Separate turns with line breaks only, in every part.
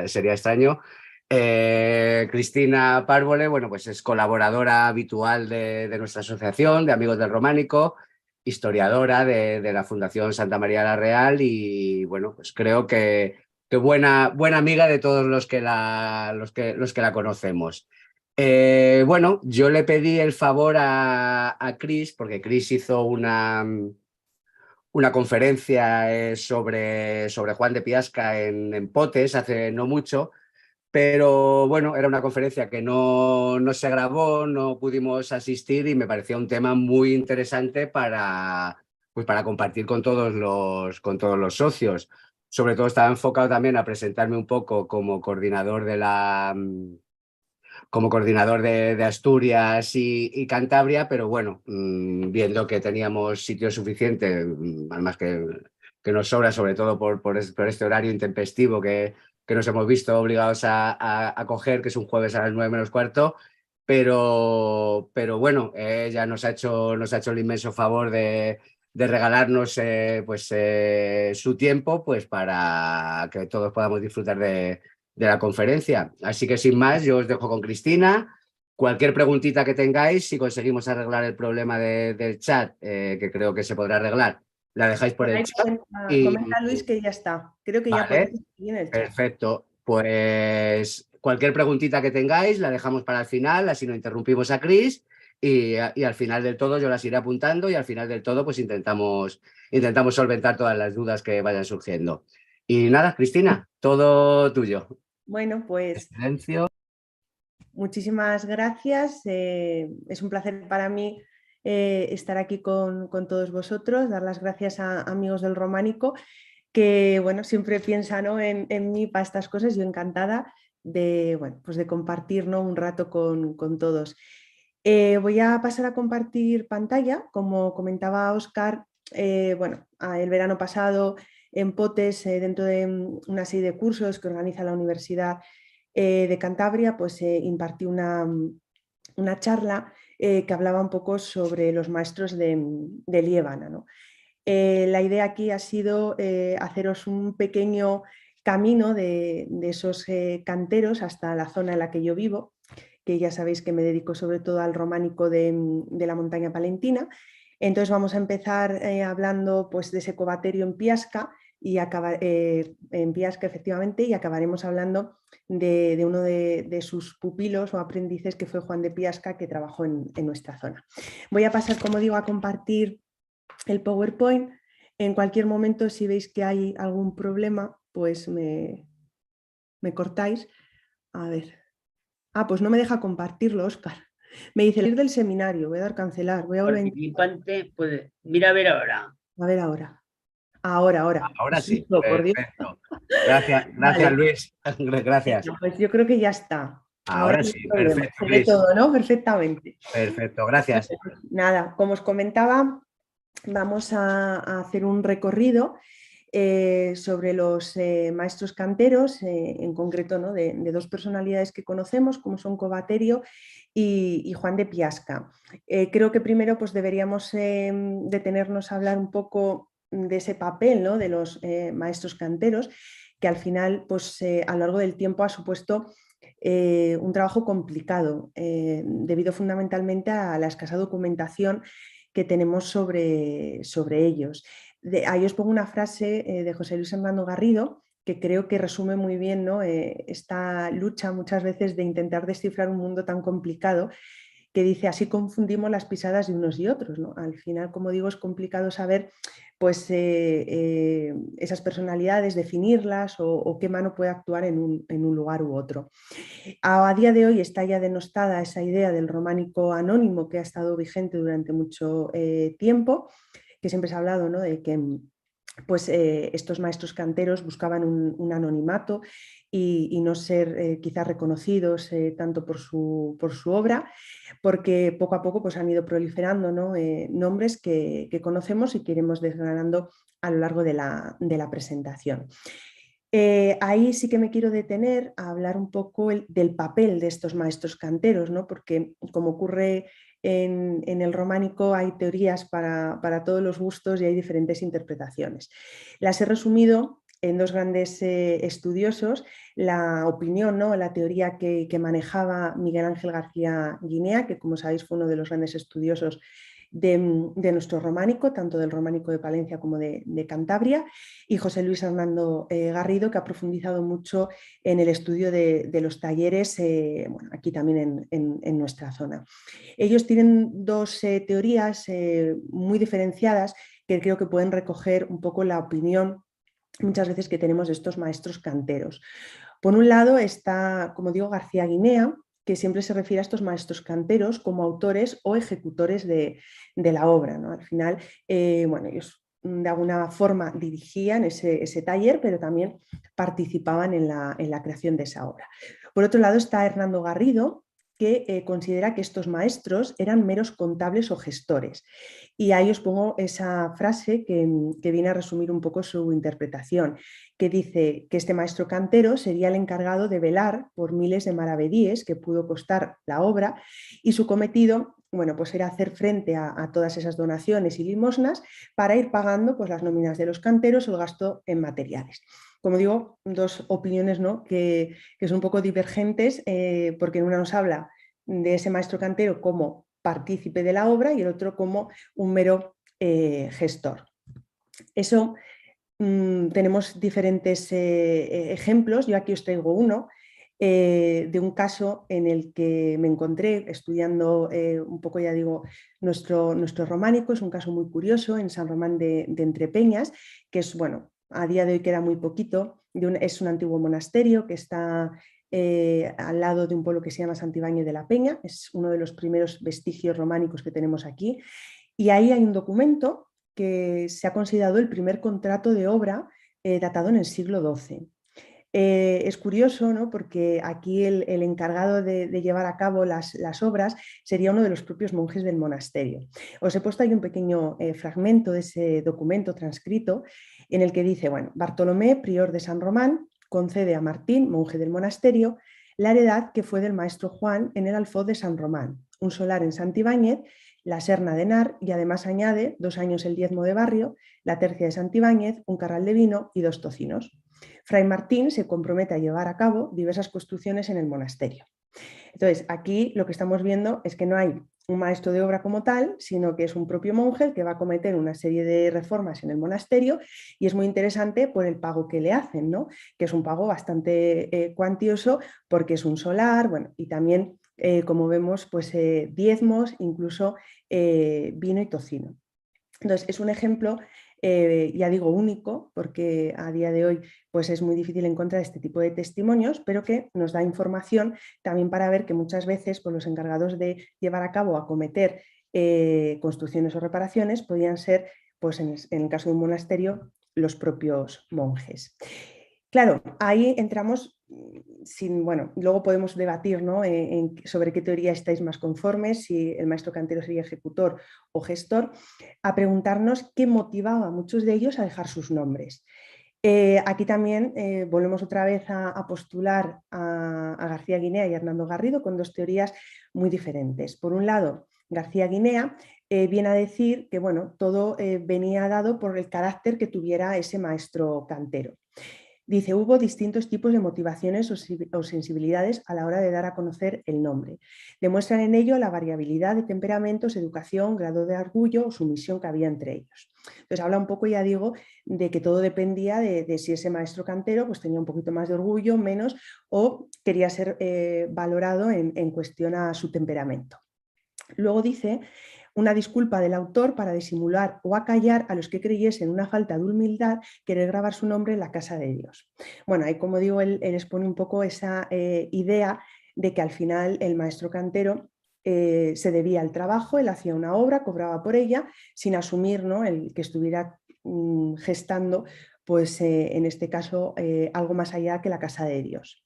sería extraño. Cristina Párvole, bueno, pues es colaboradora habitual de nuestra asociación de Amigos del Románico, historiadora de la Fundación Santa María la Real y, bueno, pues creo que buena amiga de todos los que la conocemos. Bueno, yo le pedí el favor a Cris, porque Cris hizo una conferencia sobre Juan de Piasca en Potes hace no mucho, pero bueno, era una conferencia que no se grabó, no pudimos asistir y me parecía un tema muy interesante pues para compartir con todos los socios. Sobre todo estaba enfocado también a presentarme un poco como coordinador como coordinador de Asturias y Cantabria, pero bueno, viendo que teníamos sitio suficiente, además que nos sobra, sobre todo por este horario intempestivo que nos hemos visto obligados a coger, que es un jueves a las 9 menos cuarto, pero bueno, ella nos ha hecho el inmenso favor de regalarnos su tiempo pues para que todos podamos disfrutar de la conferencia. Así que sin más, yo os dejo con Cristina. Cualquier preguntita que tengáis, si conseguimos arreglar el problema del chat, que creo que se podrá arreglar, la dejáis por
Por
el
ahí
chat.
comenta Luis que ya está. Creo que ya podemos
Vale,
seguir en el chat.
perfecto. Pues cualquier preguntita que tengáis la dejamos para el final, así no interrumpimos a Cris y al final del todo yo las iré apuntando y al final del todo pues intentamos solventar todas las dudas que vayan surgiendo. Y nada, Cristina, todo tuyo.
Bueno, pues
Silencio.
muchísimas gracias. Es un placer para mí estar aquí con todos vosotros, dar las gracias a Amigos del Románico, que bueno, siempre piensa, ¿no?, en mí para estas cosas. Yo encantada de, bueno, pues de compartir, ¿no?, un rato con todos. Voy a pasar a compartir pantalla. Como comentaba Óscar, bueno, el verano pasado en Potes, dentro de una serie de cursos que organiza la Universidad de Cantabria, pues impartí una charla que hablaba un poco sobre los maestros de Liébana, ¿no? La idea aquí ha sido haceros un pequeño camino de esos canteros hasta la zona en la que yo vivo, que ya sabéis que me dedico sobre todo al románico de la montaña palentina. Entonces vamos a empezar hablando pues, de ese covaterio en Piasca, en Piasca efectivamente, y acabaremos hablando de uno de sus pupilos o aprendices, que fue Juan de Piasca, que trabajó en nuestra zona. Voy a pasar, como digo, a compartir el PowerPoint. En cualquier momento, si veis que hay algún problema, pues me cortáis. A ver. Pues no me deja compartirlo, Óscar. Me dice salir del seminario, voy a dar cancelar, voy a volver a intentar.
Participante puede. Mira a ver ahora.
A ver ahora. Ahora.
Ahora sí,
Por Dios.
perfecto. Gracias,
Vale.
Luis. Gracias.
Pues yo creo que ya está. Ahora
Ahora
no
sí,
hay problema.
perfecto,
Se ve
Luis.
todo, ¿no? Perfectamente.
Perfecto, gracias.
Nada, como os comentaba, vamos a hacer un recorrido sobre los maestros canteros, en concreto, ¿no?, de dos personalidades que conocemos, como son Covaterio y Juan de Piasca. Creo que primero pues, deberíamos detenernos a hablar un poco de ese papel, ¿no?, de los maestros canteros, que al final, pues, a lo largo del tiempo ha supuesto un trabajo complicado, debido fundamentalmente a la escasa documentación que tenemos sobre ellos. Ahí os pongo una frase de José Luis Hernando Garrido, que creo que resume muy bien, ¿no?, esta lucha muchas veces de intentar descifrar un mundo tan complicado, que dice: así confundimos las pisadas de unos y otros, ¿no? Al final, como digo, es complicado saber pues, esas personalidades, definirlas o qué mano puede actuar en un lugar u otro. A día de hoy está ya denostada esa idea del románico anónimo, que ha estado vigente durante mucho tiempo, que siempre se ha hablado, ¿no?, de que pues, estos maestros canteros buscaban un anonimato y no ser quizás reconocidos tanto por su obra, porque poco a poco pues, han ido proliferando, ¿no?, nombres que conocemos y que iremos desgranando a lo largo de la presentación. Ahí sí que me quiero detener a hablar un poco del papel de estos maestros canteros, ¿no?, porque como ocurre en el románico hay teorías para todos los gustos y hay diferentes interpretaciones. Las he resumido en dos grandes estudiosos, la opinión, ¿no? La teoría que manejaba Miguel Ángel García Guinea, que como sabéis fue uno de los grandes estudiosos de nuestro románico, tanto del románico de Palencia como de Cantabria, y José Luis Hernando Garrido, que ha profundizado mucho en el estudio de los talleres, bueno, aquí también en nuestra zona. Ellos tienen dos teorías muy diferenciadas que creo que pueden recoger un poco la opinión muchas veces que tenemos de estos maestros canteros. Por un lado está, como digo, García Guinea, que siempre se refiere a estos maestros canteros como autores o ejecutores de la obra, ¿no? Al final, bueno, ellos de alguna forma dirigían ese taller, pero también participaban en la creación de esa obra. Por otro lado está Hernando Garrido, que considera que estos maestros eran meros contables o gestores. Y ahí os pongo esa frase que viene a resumir un poco su interpretación, que dice que este maestro cantero sería el encargado de velar por miles de maravedíes que pudo costar la obra, y su cometido, bueno, pues era hacer frente a todas esas donaciones y limosnas para ir pagando pues, las nóminas de los canteros o el gasto en materiales. Como digo, dos opiniones, ¿no? que son un poco divergentes, porque en una nos habla de ese maestro cantero como partícipe de la obra y el otro como un mero gestor. Eso tenemos diferentes ejemplos. Yo aquí os traigo uno de un caso en el que me encontré estudiando un poco, ya digo, nuestro románico. Es un caso muy curioso en San Román de Entrepeñas, que es, bueno, a día de hoy queda muy poquito, es un antiguo monasterio que está al lado de un pueblo que se llama Santibáñez de la Peña. Es uno de los primeros vestigios románicos que tenemos aquí, y ahí hay un documento que se ha considerado el primer contrato de obra datado en el siglo XII. Es curioso, ¿no? Porque aquí el encargado de llevar a cabo las obras sería uno de los propios monjes del monasterio. Os he puesto ahí un pequeño fragmento de ese documento transcrito en el que dice, bueno, Bartolomé, prior de San Román, concede a Martín, monje del monasterio, la heredad que fue del maestro Juan en el alfoz de San Román, un solar en Santibáñez, la Serna de Nar, y además añade 2 años el diezmo de barrio, la tercia de Santibáñez, un carral de vino y 2 tocinos. Fray Martín se compromete a llevar a cabo diversas construcciones en el monasterio. Entonces, aquí lo que estamos viendo es que no hay un maestro de obra como tal, sino que es un propio monje el que va a cometer una serie de reformas en el monasterio, y es muy interesante por el pago que le hacen, ¿no? Que es un pago bastante cuantioso porque es un solar, bueno, y también, como vemos, pues diezmos, incluso vino y tocino. Entonces, es un ejemplo, ya digo, único, porque a día de hoy pues es muy difícil encontrar este tipo de testimonios, pero que nos da información también para ver que muchas veces pues, los encargados de llevar a cabo, acometer construcciones o reparaciones podían ser, pues en el caso de un monasterio, los propios monjes. Claro, ahí entramos bueno, luego podemos debatir, ¿no? Sobre qué teoría estáis más conformes, si el maestro cantero sería ejecutor o gestor, a preguntarnos qué motivaba a muchos de ellos a dejar sus nombres. Aquí también volvemos otra vez a postular a García Guinea y a Hernando Garrido con dos teorías muy diferentes. Por un lado, García Guinea viene a decir que bueno, todo venía dado por el carácter que tuviera ese maestro cantero. Dice, hubo distintos tipos de motivaciones o sensibilidades a la hora de dar a conocer el nombre. Demuestran en ello la variabilidad de temperamentos, educación, grado de orgullo o sumisión que había entre ellos. Entonces habla un poco, ya digo, de que todo dependía de si ese maestro cantero pues, tenía un poquito más de orgullo, menos, o quería ser valorado en cuestión a su temperamento. Luego dice una disculpa del autor para disimular o acallar a los que creyesen una falta de humildad querer grabar su nombre en la casa de Dios. Bueno, ahí como digo, él expone un poco esa idea de que al final el maestro cantero se debía al trabajo, él hacía una obra, cobraba por ella, sin asumir, ¿no? El que estuviera gestando, pues en este caso, algo más allá que la casa de Dios.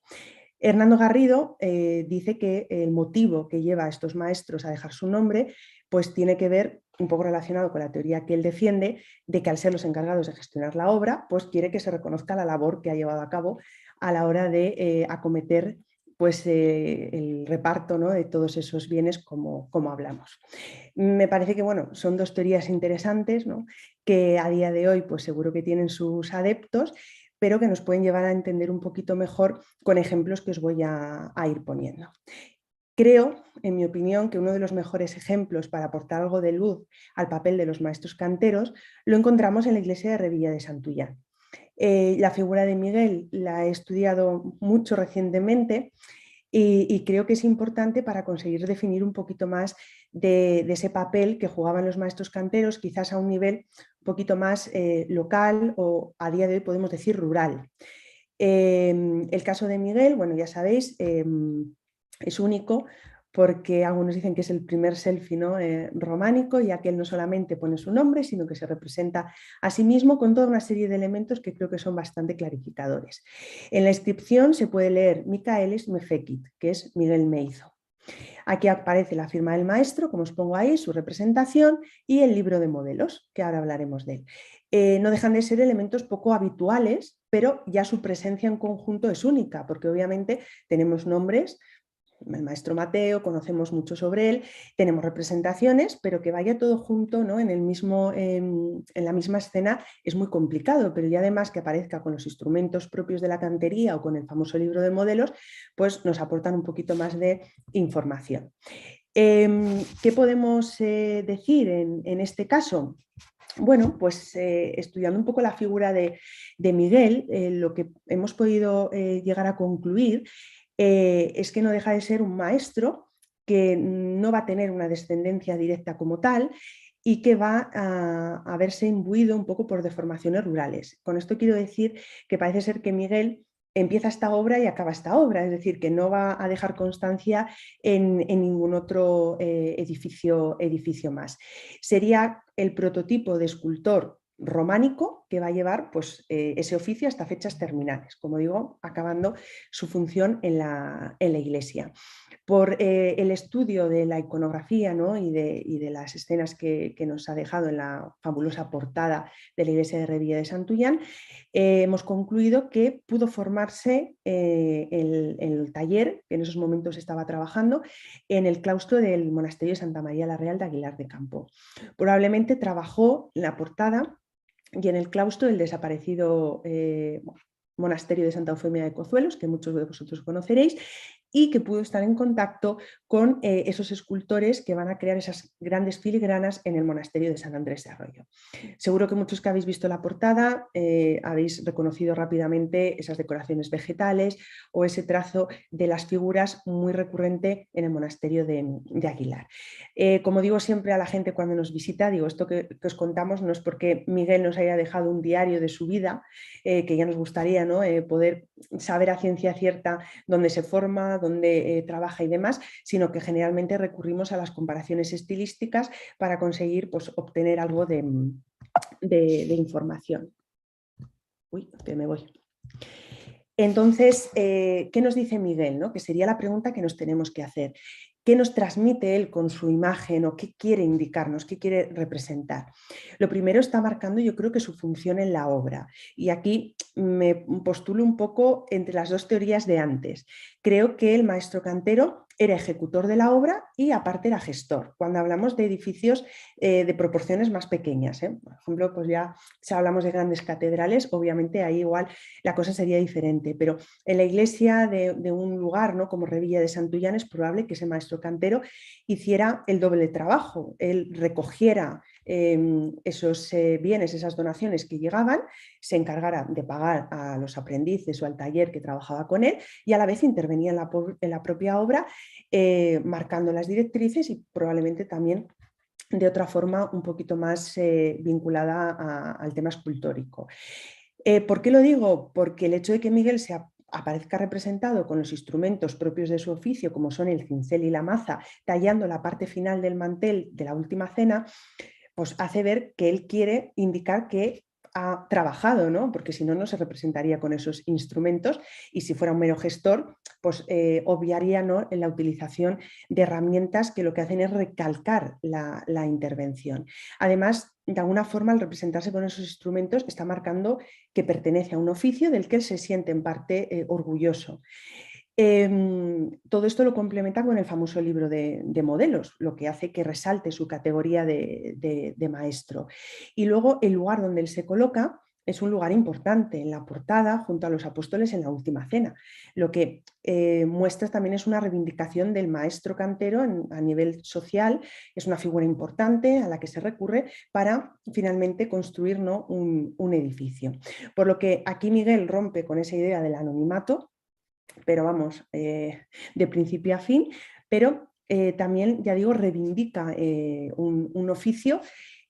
Hernando Garrido dice que el motivo que lleva a estos maestros a dejar su nombre pues tiene que ver un poco relacionado con la teoría que él defiende de que al ser los encargados de gestionar la obra, pues quiere que se reconozca la labor que ha llevado a cabo a la hora de acometer pues, el reparto, ¿no? De todos esos bienes como hablamos. Me parece que bueno, son dos teorías interesantes, ¿no? Que a día de hoy pues seguro que tienen sus adeptos, pero que nos pueden llevar a entender un poquito mejor con ejemplos que os voy a ir poniendo. Creo, en mi opinión, que uno de los mejores ejemplos para aportar algo de luz al papel de los maestros canteros lo encontramos en la iglesia de Revilla de Santullán. La figura de Miguel la he estudiado mucho recientemente y creo que es importante para conseguir definir un poquito más de ese papel que jugaban los maestros canteros, quizás a un nivel un poquito más local o a día de hoy podemos decir rural. El caso de Miguel, bueno, ya sabéis, es único porque algunos dicen que es el primer selfie, ¿no? Románico, ya que él no solamente pone su nombre, sino que se representa a sí mismo con toda una serie de elementos que creo que son bastante clarificadores. En la inscripción se puede leer Micaelis me fecit, que es Miguel me hizo. Aquí aparece la firma del maestro, como os pongo ahí, su representación y el libro de modelos, que ahora hablaremos de él. No dejan de ser elementos poco habituales, pero ya su presencia en conjunto es única, porque obviamente tenemos nombres, el maestro Mateo, conocemos mucho sobre él, tenemos representaciones, pero que vaya todo junto, ¿no? en la misma escena es muy complicado, pero ya además que aparezca con los instrumentos propios de la cantería o con el famoso libro de modelos, pues nos aportan un poquito más de información. ¿Qué podemos decir en este caso? Bueno, pues estudiando un poco la figura de Miguel, lo que hemos podido llegar a concluir es que no deja de ser un maestro que no va a tener una descendencia directa como tal y que va a verse imbuido un poco por deformaciones rurales. Con esto quiero decir que parece ser que Miguel empieza esta obra y acaba esta obra, es decir, que no va a dejar constancia en ningún otro edificio más. Sería el prototipo de escultor románico que va a llevar pues, ese oficio hasta fechas terminales, como digo, acabando su función en la iglesia. Por el estudio de la iconografía, ¿no? y de las escenas que nos ha dejado en la fabulosa portada de la iglesia de Revilla de Santullán, hemos concluido que pudo formarse el taller que en esos momentos estaba trabajando en el claustro del monasterio de Santa María la Real de Aguilar de Campo. Probablemente trabajó en la portada y en el claustro del desaparecido monasterio de Santa Eufemia de Cozuelos, que muchos de vosotros conoceréis, y que pudo estar en contacto con esos escultores que van a crear esas grandes filigranas en el monasterio de San Andrés de Arroyo. Seguro que muchos que habéis visto la portada habéis reconocido rápidamente esas decoraciones vegetales o ese trazo de las figuras muy recurrente en el monasterio de Aguilar. Como digo siempre a la gente cuando nos visita, digo, esto que os contamos no es porque Miguel nos haya dejado un diario de su vida, que ya nos gustaría, ¿no? Poder saber a ciencia cierta dónde se forma, dónde trabaja y demás, sino que generalmente recurrimos a las comparaciones estilísticas para conseguir pues, obtener algo de información. Uy, que me voy. Entonces, ¿qué nos dice Miguel, ¿no? Que sería la pregunta que nos tenemos que hacer. ¿Qué nos transmite él con su imagen o qué quiere indicarnos, qué quiere representar? Lo primero está marcando, yo creo que su función en la obra. Y aquí me postulo un poco entre las dos teorías de antes. Creo que el maestro cantero era ejecutor de la obra y aparte era gestor, cuando hablamos de edificios de proporciones más pequeñas. Por ejemplo, pues ya si hablamos de grandes catedrales, obviamente ahí igual la cosa sería diferente, pero en la iglesia de un lugar, ¿no? Como Revilla de Santullán, es probable que ese maestro cantero hiciera el doble trabajo, él recogiera esos bienes, esas donaciones que llegaban, se encargara de pagar a los aprendices o al taller que trabajaba con él y a la vez intervenía en la propia obra marcando las directrices y probablemente también de otra forma un poquito más vinculada al tema escultórico. ¿Por qué lo digo? Porque el hecho de que Miguel aparezca representado con los instrumentos propios de su oficio, como son el cincel y la maza, tallando la parte final del mantel de la última cena, pues hace ver que él quiere indicar que ha trabajado, ¿no? Porque si no, no se representaría con esos instrumentos y si fuera un mero gestor, pues obviaría, ¿no? En la utilización de herramientas que lo que hacen es recalcar la intervención. Además, de alguna forma, al representarse con esos instrumentos, está marcando que pertenece a un oficio del que él se siente en parte orgulloso. Todo esto lo complementa con el famoso libro de modelos, lo que hace que resalte su categoría de maestro. Y luego el lugar donde él se coloca es un lugar importante en la portada junto a los apóstoles en la última cena. Lo que muestra también es una reivindicación del maestro cantero a nivel social, es una figura importante a la que se recurre para finalmente construir, ¿no?, un edificio. Por lo que aquí Miguel rompe con esa idea del anonimato, pero vamos, de principio a fin, pero también, ya digo, reivindica un oficio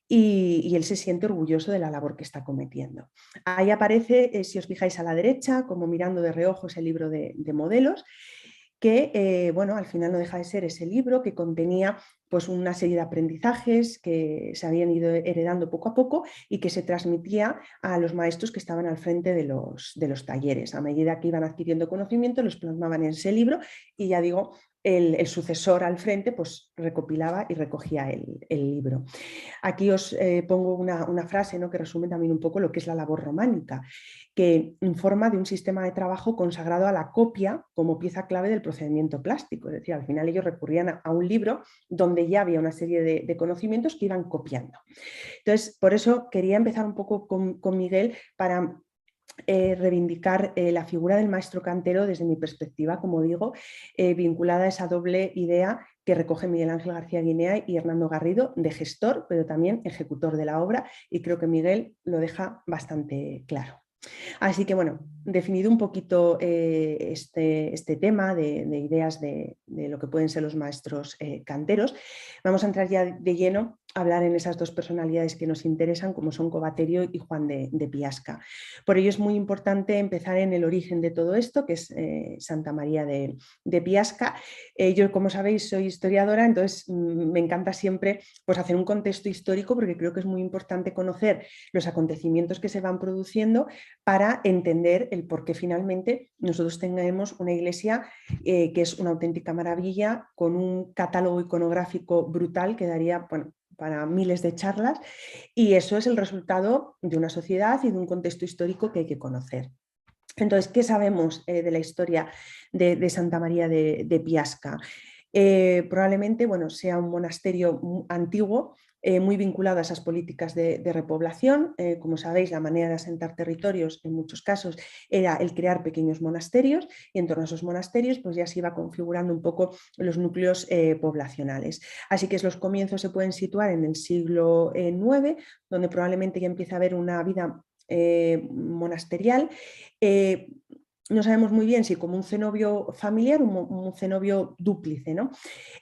y él se siente orgulloso de la labor que está cometiendo. Ahí aparece, si os fijáis a la derecha, como mirando de reojo ese libro de modelos, que bueno, al final no deja de ser ese libro que contenía pues una serie de aprendizajes que se habían ido heredando poco a poco y que se transmitía a los maestros que estaban al frente de los talleres. A medida que iban adquiriendo conocimiento, los plasmaban en ese libro y ya digo, el sucesor al frente pues recopilaba y recogía el libro. Aquí os pongo una frase, ¿no?, que resume también un poco lo que es la labor románica, que informa de un sistema de trabajo consagrado a la copia como pieza clave del procedimiento plástico. Es decir, al final ellos recurrían a un libro donde ya había una serie de conocimientos que iban copiando. Entonces, por eso quería empezar un poco con Miguel para reivindicar la figura del maestro cantero desde mi perspectiva, como digo, vinculada a esa doble idea que recoge Miguel Ángel García Guinea y Hernando Garrido, de gestor, pero también ejecutor de la obra, y creo que Miguel lo deja bastante claro. Así que bueno, definido un poquito este tema de ideas de lo que pueden ser los maestros canteros, vamos a entrar ya de lleno a hablar en esas dos personalidades que nos interesan, como son Covaterio y Juan de Piasca. Por ello es muy importante empezar en el origen de todo esto, que es Santa María de Piasca. Yo, como sabéis, soy historiadora, entonces me encanta siempre pues, hacer un contexto histórico, porque creo que es muy importante conocer los acontecimientos que se van produciendo para entender el por qué finalmente nosotros tenemos una iglesia que es una auténtica maravilla, con un catálogo iconográfico brutal que daría, bueno, para miles de charlas, y eso es el resultado de una sociedad y de un contexto histórico que hay que conocer. Entonces, ¿qué sabemos de la historia de Santa María de Piasca? Probablemente, bueno, sea un monasterio antiguo, muy vinculado a esas políticas de repoblación. Como sabéis, la manera de asentar territorios en muchos casos era el crear pequeños monasterios, y en torno a esos monasterios pues ya se iba configurando un poco los núcleos poblacionales. Así que los comienzos se pueden situar en el siglo IX, donde probablemente ya empieza a haber una vida monasterial. No sabemos muy bien si como un cenobio familiar o un cenobio dúplice, ¿no?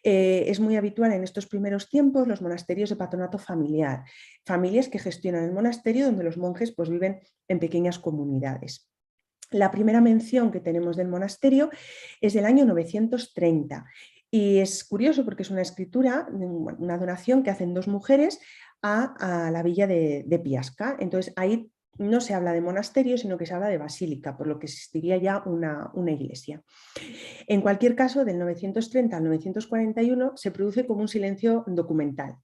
Es muy habitual en estos primeros tiempos los monasterios de patronato familiar, familias que gestionan el monasterio donde los monjes pues, viven en pequeñas comunidades. La primera mención que tenemos del monasterio es del año 930 y es curioso porque es una escritura, una donación que hacen dos mujeres a la villa de Piasca. Entonces ahí no se habla de monasterio, sino que se habla de basílica, por lo que existiría ya una iglesia. En cualquier caso, del 930 al 941 se produce como un silencio documental.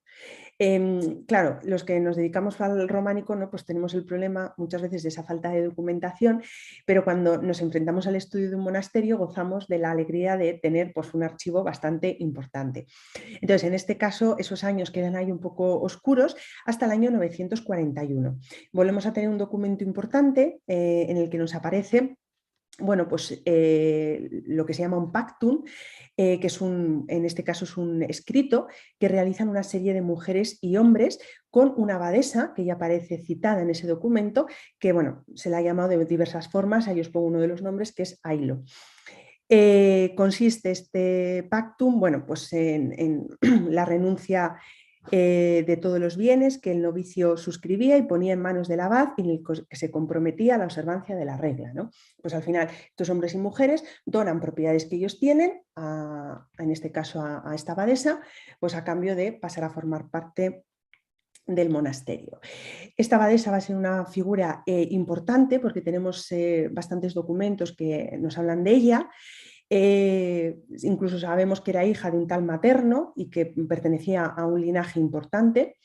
Claro, los que nos dedicamos al románico, ¿no? Pues tenemos el problema muchas veces de esa falta de documentación, pero cuando nos enfrentamos al estudio de un monasterio gozamos de la alegría de tener pues, un archivo bastante importante. Entonces, en este caso, esos años quedan ahí un poco oscuros hasta el año 941. Volvemos a tener un documento importante en el que nos aparece, bueno, pues lo que se llama un pactum, que es en este caso es un escrito que realizan una serie de mujeres y hombres con una abadesa que ya aparece citada en ese documento, que bueno, se la ha llamado de diversas formas, ahí os pongo uno de los nombres, que es Ailo. Consiste este pactum, bueno, pues en la renuncia de todos los bienes que el novicio suscribía y ponía en manos del abad y en el que se comprometía a la observancia de la regla, ¿no? Pues al final estos hombres y mujeres donan propiedades que ellos tienen, en este caso a esta abadesa, pues a cambio de pasar a formar parte del monasterio. Esta abadesa va a ser una figura importante porque tenemos bastantes documentos que nos hablan de ella. Incluso sabemos que era hija de un tal materno y que pertenecía a un linaje importante.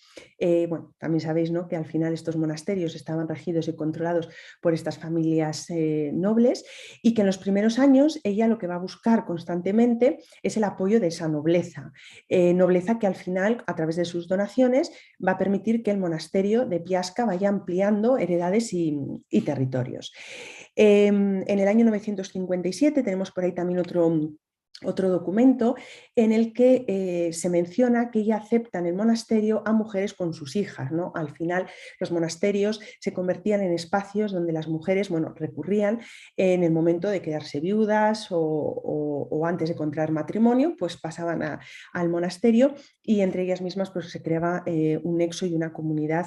Bueno, también sabéis, ¿no?, que al final estos monasterios estaban regidos y controlados por estas familias nobles, y que en los primeros años ella lo que va a buscar constantemente es el apoyo de esa nobleza, nobleza que al final, a través de sus donaciones, va a permitir que el monasterio de Piasca vaya ampliando heredades y territorios. En el año 957 tenemos por ahí también otro documento en el que se menciona que ella acepta en el monasterio a mujeres con sus hijas, ¿no? Al final los monasterios se convertían en espacios donde las mujeres, bueno, recurrían en el momento de quedarse viudas o antes de contraer matrimonio, pues pasaban al monasterio, y entre ellas mismas pues se creaba un nexo y una comunidad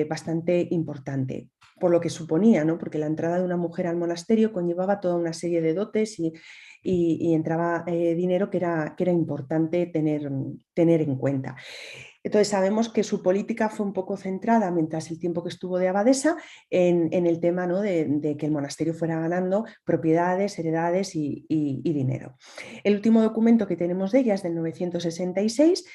bastante importante, por lo que suponía, ¿no? Porque la entrada de una mujer al monasterio conllevaba toda una serie de dotes y entraba dinero que era importante tener en cuenta. Entonces sabemos que su política fue un poco centrada, mientras el tiempo que estuvo de abadesa, en el tema, ¿no?, de que el monasterio fuera ganando propiedades, heredades y dinero. El último documento que tenemos de ella es del 966,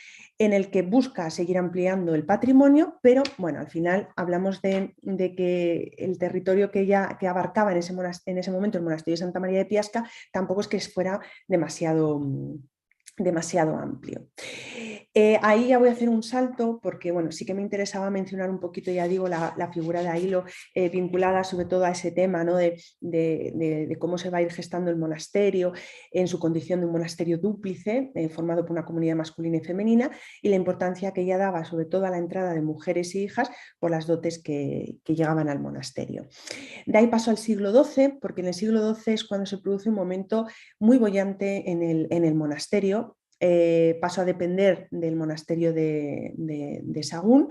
en el que busca seguir ampliando el patrimonio, pero bueno, al final hablamos de que el territorio que abarcaba en ese momento el monasterio de Santa María de Piasca tampoco es que fuera demasiado amplio. Ahí ya voy a hacer un salto porque, bueno, sí que me interesaba mencionar un poquito, ya digo, la figura de Ailo, vinculada sobre todo a ese tema, ¿no?, de cómo se va a ir gestando el monasterio en su condición de un monasterio dúplice, formado por una comunidad masculina y femenina, y la importancia que ella daba sobre todo a la entrada de mujeres e hijas por las dotes que llegaban al monasterio. De ahí pasó al siglo XII, porque en el siglo XII es cuando se produce un momento muy boyante en el monasterio. Pasó a depender del monasterio de Sagún,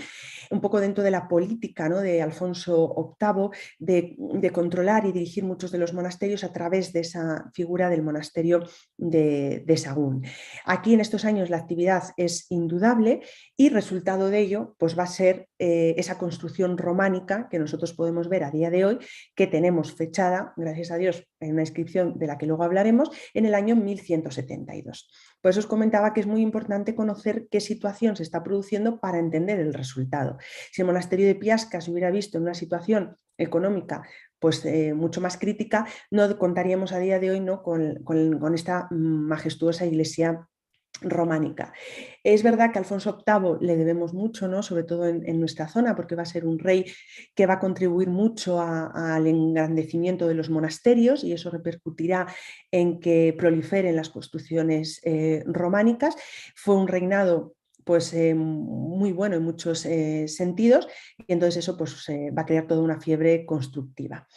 un poco dentro de la política, ¿no?, de Alfonso VIII, de controlar y dirigir muchos de los monasterios a través de esa figura del monasterio de Sagún. Aquí en estos años la actividad es indudable, y resultado de ello pues va a ser esa construcción románica que nosotros podemos ver a día de hoy, que tenemos fechada, gracias a Dios, en una inscripción de la que luego hablaremos, en el año 1172. Por eso os comentaba que es muy importante conocer qué situación se está produciendo para entender el resultado. Si el monasterio de Piasca se hubiera visto en una situación económica pues mucho más crítica, no contaríamos a día de hoy, ¿no?, con esta majestuosa iglesia románica. Es verdad que a Alfonso VIII le debemos mucho, ¿no?, sobre todo en nuestra zona, porque va a ser un rey que va a contribuir mucho al engrandecimiento de los monasterios, y eso repercutirá en que proliferen las construcciones románicas. Fue un reinado pues muy bueno en muchos sentidos, y entonces eso pues va a crear toda una fiebre constructiva.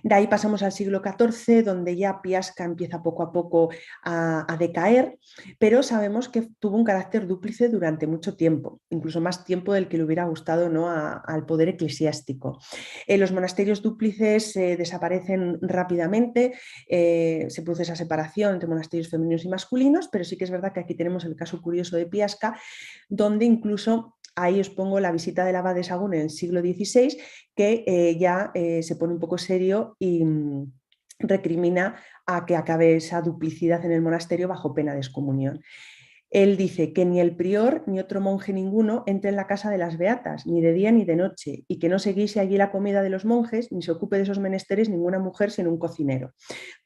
De ahí pasamos al siglo XIV, donde ya Piasca empieza poco a poco a decaer, pero sabemos que tuvo un carácter dúplice durante mucho tiempo, incluso más tiempo del que le hubiera gustado, ¿no?, al poder eclesiástico. Los monasterios dúplices desaparecen rápidamente, se produce esa separación entre monasterios femeninos y masculinos, pero sí que es verdad que aquí tenemos el caso curioso de Piasca, donde incluso ahí os pongo la visita del abad de Sagún en el siglo XVI, que ya se pone un poco serio y recrimina a que acabe esa duplicidad en el monasterio bajo pena de excomunión. Él dice que ni el prior ni otro monje ninguno entre en la casa de las beatas, ni de día ni de noche, y que no se guise allí la comida de los monjes, ni se ocupe de esos menesteres ninguna mujer sino un cocinero.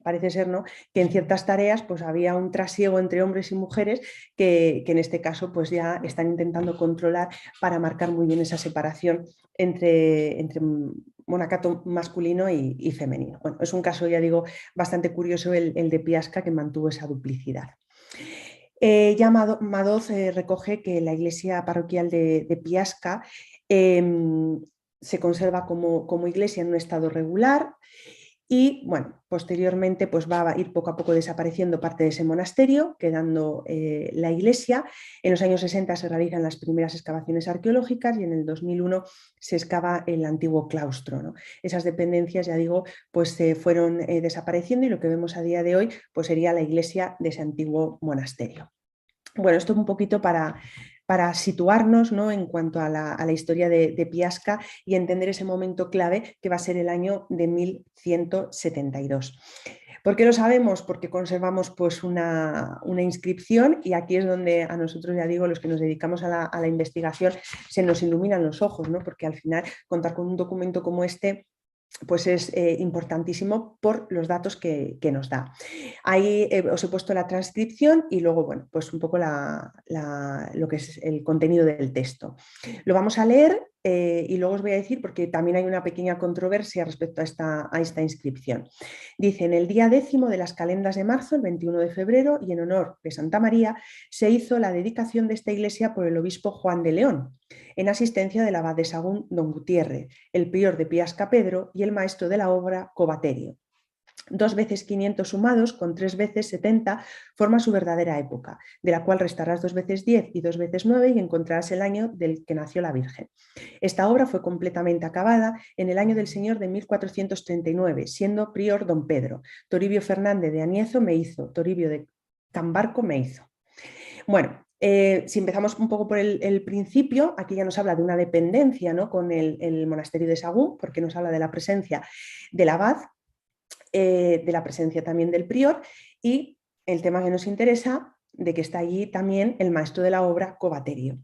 Parece ser, ¿no?, que en ciertas tareas pues había un trasiego entre hombres y mujeres que en este caso pues ya están intentando controlar para marcar muy bien esa separación entre monacato masculino y femenino. Bueno, es un caso, ya digo, bastante curioso el de Piasca, que mantuvo esa duplicidad. Ya Madoz recoge que la iglesia parroquial de Piasca se conserva como iglesia en un estado regular, y bueno, posteriormente pues va a ir poco a poco desapareciendo parte de ese monasterio, quedando la iglesia. En los años 60 se realizan las primeras excavaciones arqueológicas, y en el 2001 se excava el antiguo claustro, ¿no? Esas dependencias, ya digo, pues fueron desapareciendo, y lo que vemos a día de hoy pues sería la iglesia de ese antiguo monasterio. Bueno, esto es un poquito para situarnos, ¿no?, en cuanto a la historia de Piasca, y entender ese momento clave que va a ser el año de 1172. ¿Por qué lo sabemos? Porque conservamos pues una inscripción, y aquí es donde a nosotros, ya digo, los que nos dedicamos a la investigación, se nos iluminan los ojos, ¿no? Porque al final contar con un documento como este pues es importantísimo por los datos que nos da. Ahí os he puesto la transcripción y luego, bueno, pues un poco lo que es el contenido del texto. Lo vamos a leer y luego os voy a decir, porque también hay una pequeña controversia respecto a esta inscripción. Dice: en el día 10º de las calendas de marzo, el 21 de febrero, y en honor de Santa María, se hizo la dedicación de esta iglesia por el obispo Juan de León, en asistencia del abad de Sagún, don Gutiérrez, el prior de Piasca Pedro y el maestro de la obra Covaterio. 2 veces 500 sumados con 3 veces 70 forma su verdadera época, de la cual restarás 2 veces 10 y 2 veces 9 y encontrarás el año del que nació la Virgen. Esta obra fue completamente acabada en el año del Señor de 1439, siendo prior don Pedro. Toribio Fernández de Aniezo me hizo, Toribio de Cambarco me hizo. Bueno, si empezamos un poco por el principio, aquí ya nos habla de una dependencia, ¿no?, con el monasterio de Sagún, porque nos habla de la presencia del abad, de la presencia también del prior, y el tema que nos interesa, de que está allí también el maestro de la obra, Covaterio.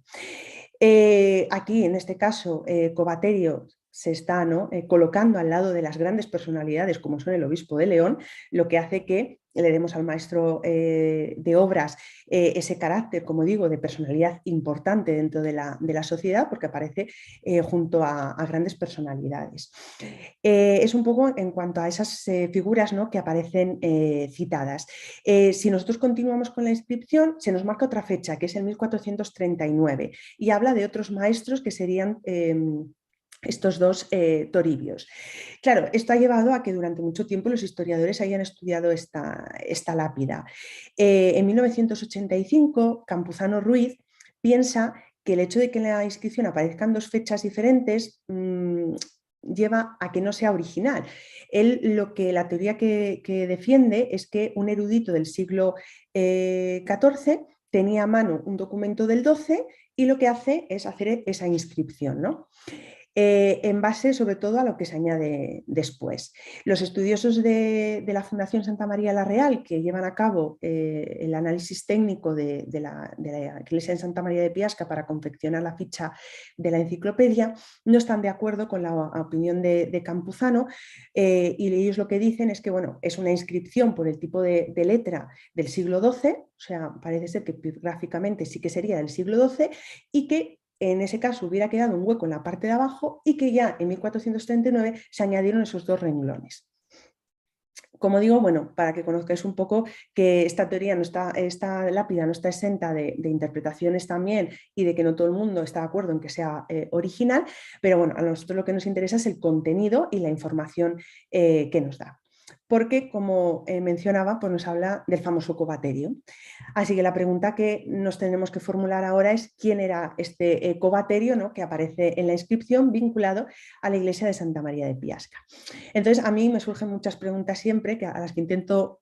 Aquí, en este caso, Covaterio se está, ¿no?, colocando al lado de las grandes personalidades como son el obispo de León, lo que hace que le demos al maestro de obras ese carácter, como digo, de personalidad importante dentro de la sociedad, porque aparece junto a grandes personalidades. Es un poco en cuanto a esas figuras, ¿no?, que aparecen citadas. Si nosotros continuamos con la inscripción, se nos marca otra fecha, que es el 1439, y habla de otros maestros que serían estos dos Toribios. Claro, esto ha llevado a que durante mucho tiempo los historiadores hayan estudiado esta lápida. En 1985, Campuzano Ruiz piensa que el hecho de que en la inscripción aparezcan 2 fechas diferentes lleva a que no sea original. La teoría que defiende es que un erudito del siglo XIV tenía a mano un documento del XII y lo que hace es hacer esa inscripción, ¿no?, en base sobre todo a lo que se añade después. Los estudiosos de la Fundación Santa María la Real, que llevan a cabo el análisis técnico de la Iglesia de Santa María de Piasca para confeccionar la ficha de la enciclopedia, no están de acuerdo con la opinión de Campuzano, y ellos lo que dicen es que, bueno, es una inscripción por el tipo de letra del siglo XII, o sea, parece ser que gráficamente sí que sería del siglo XII, y que en ese caso hubiera quedado un hueco en la parte de abajo y que ya en 1439 se añadieron esos 2 renglones. Como digo, bueno, para que conozcáis un poco que esta teoría, esta lápida no está exenta de interpretaciones también, y de que no todo el mundo está de acuerdo en que sea original, pero bueno, a nosotros lo que nos interesa es el contenido y la información que nos da. Porque, como mencionaba, pues nos habla del famoso Covaterio. Así que la pregunta que nos tenemos que formular ahora es: ¿quién era este Covaterio, ¿no?, que aparece en la inscripción vinculado a la iglesia de Santa María de Piasca? Entonces, a mí me surgen muchas preguntas siempre, a las que intento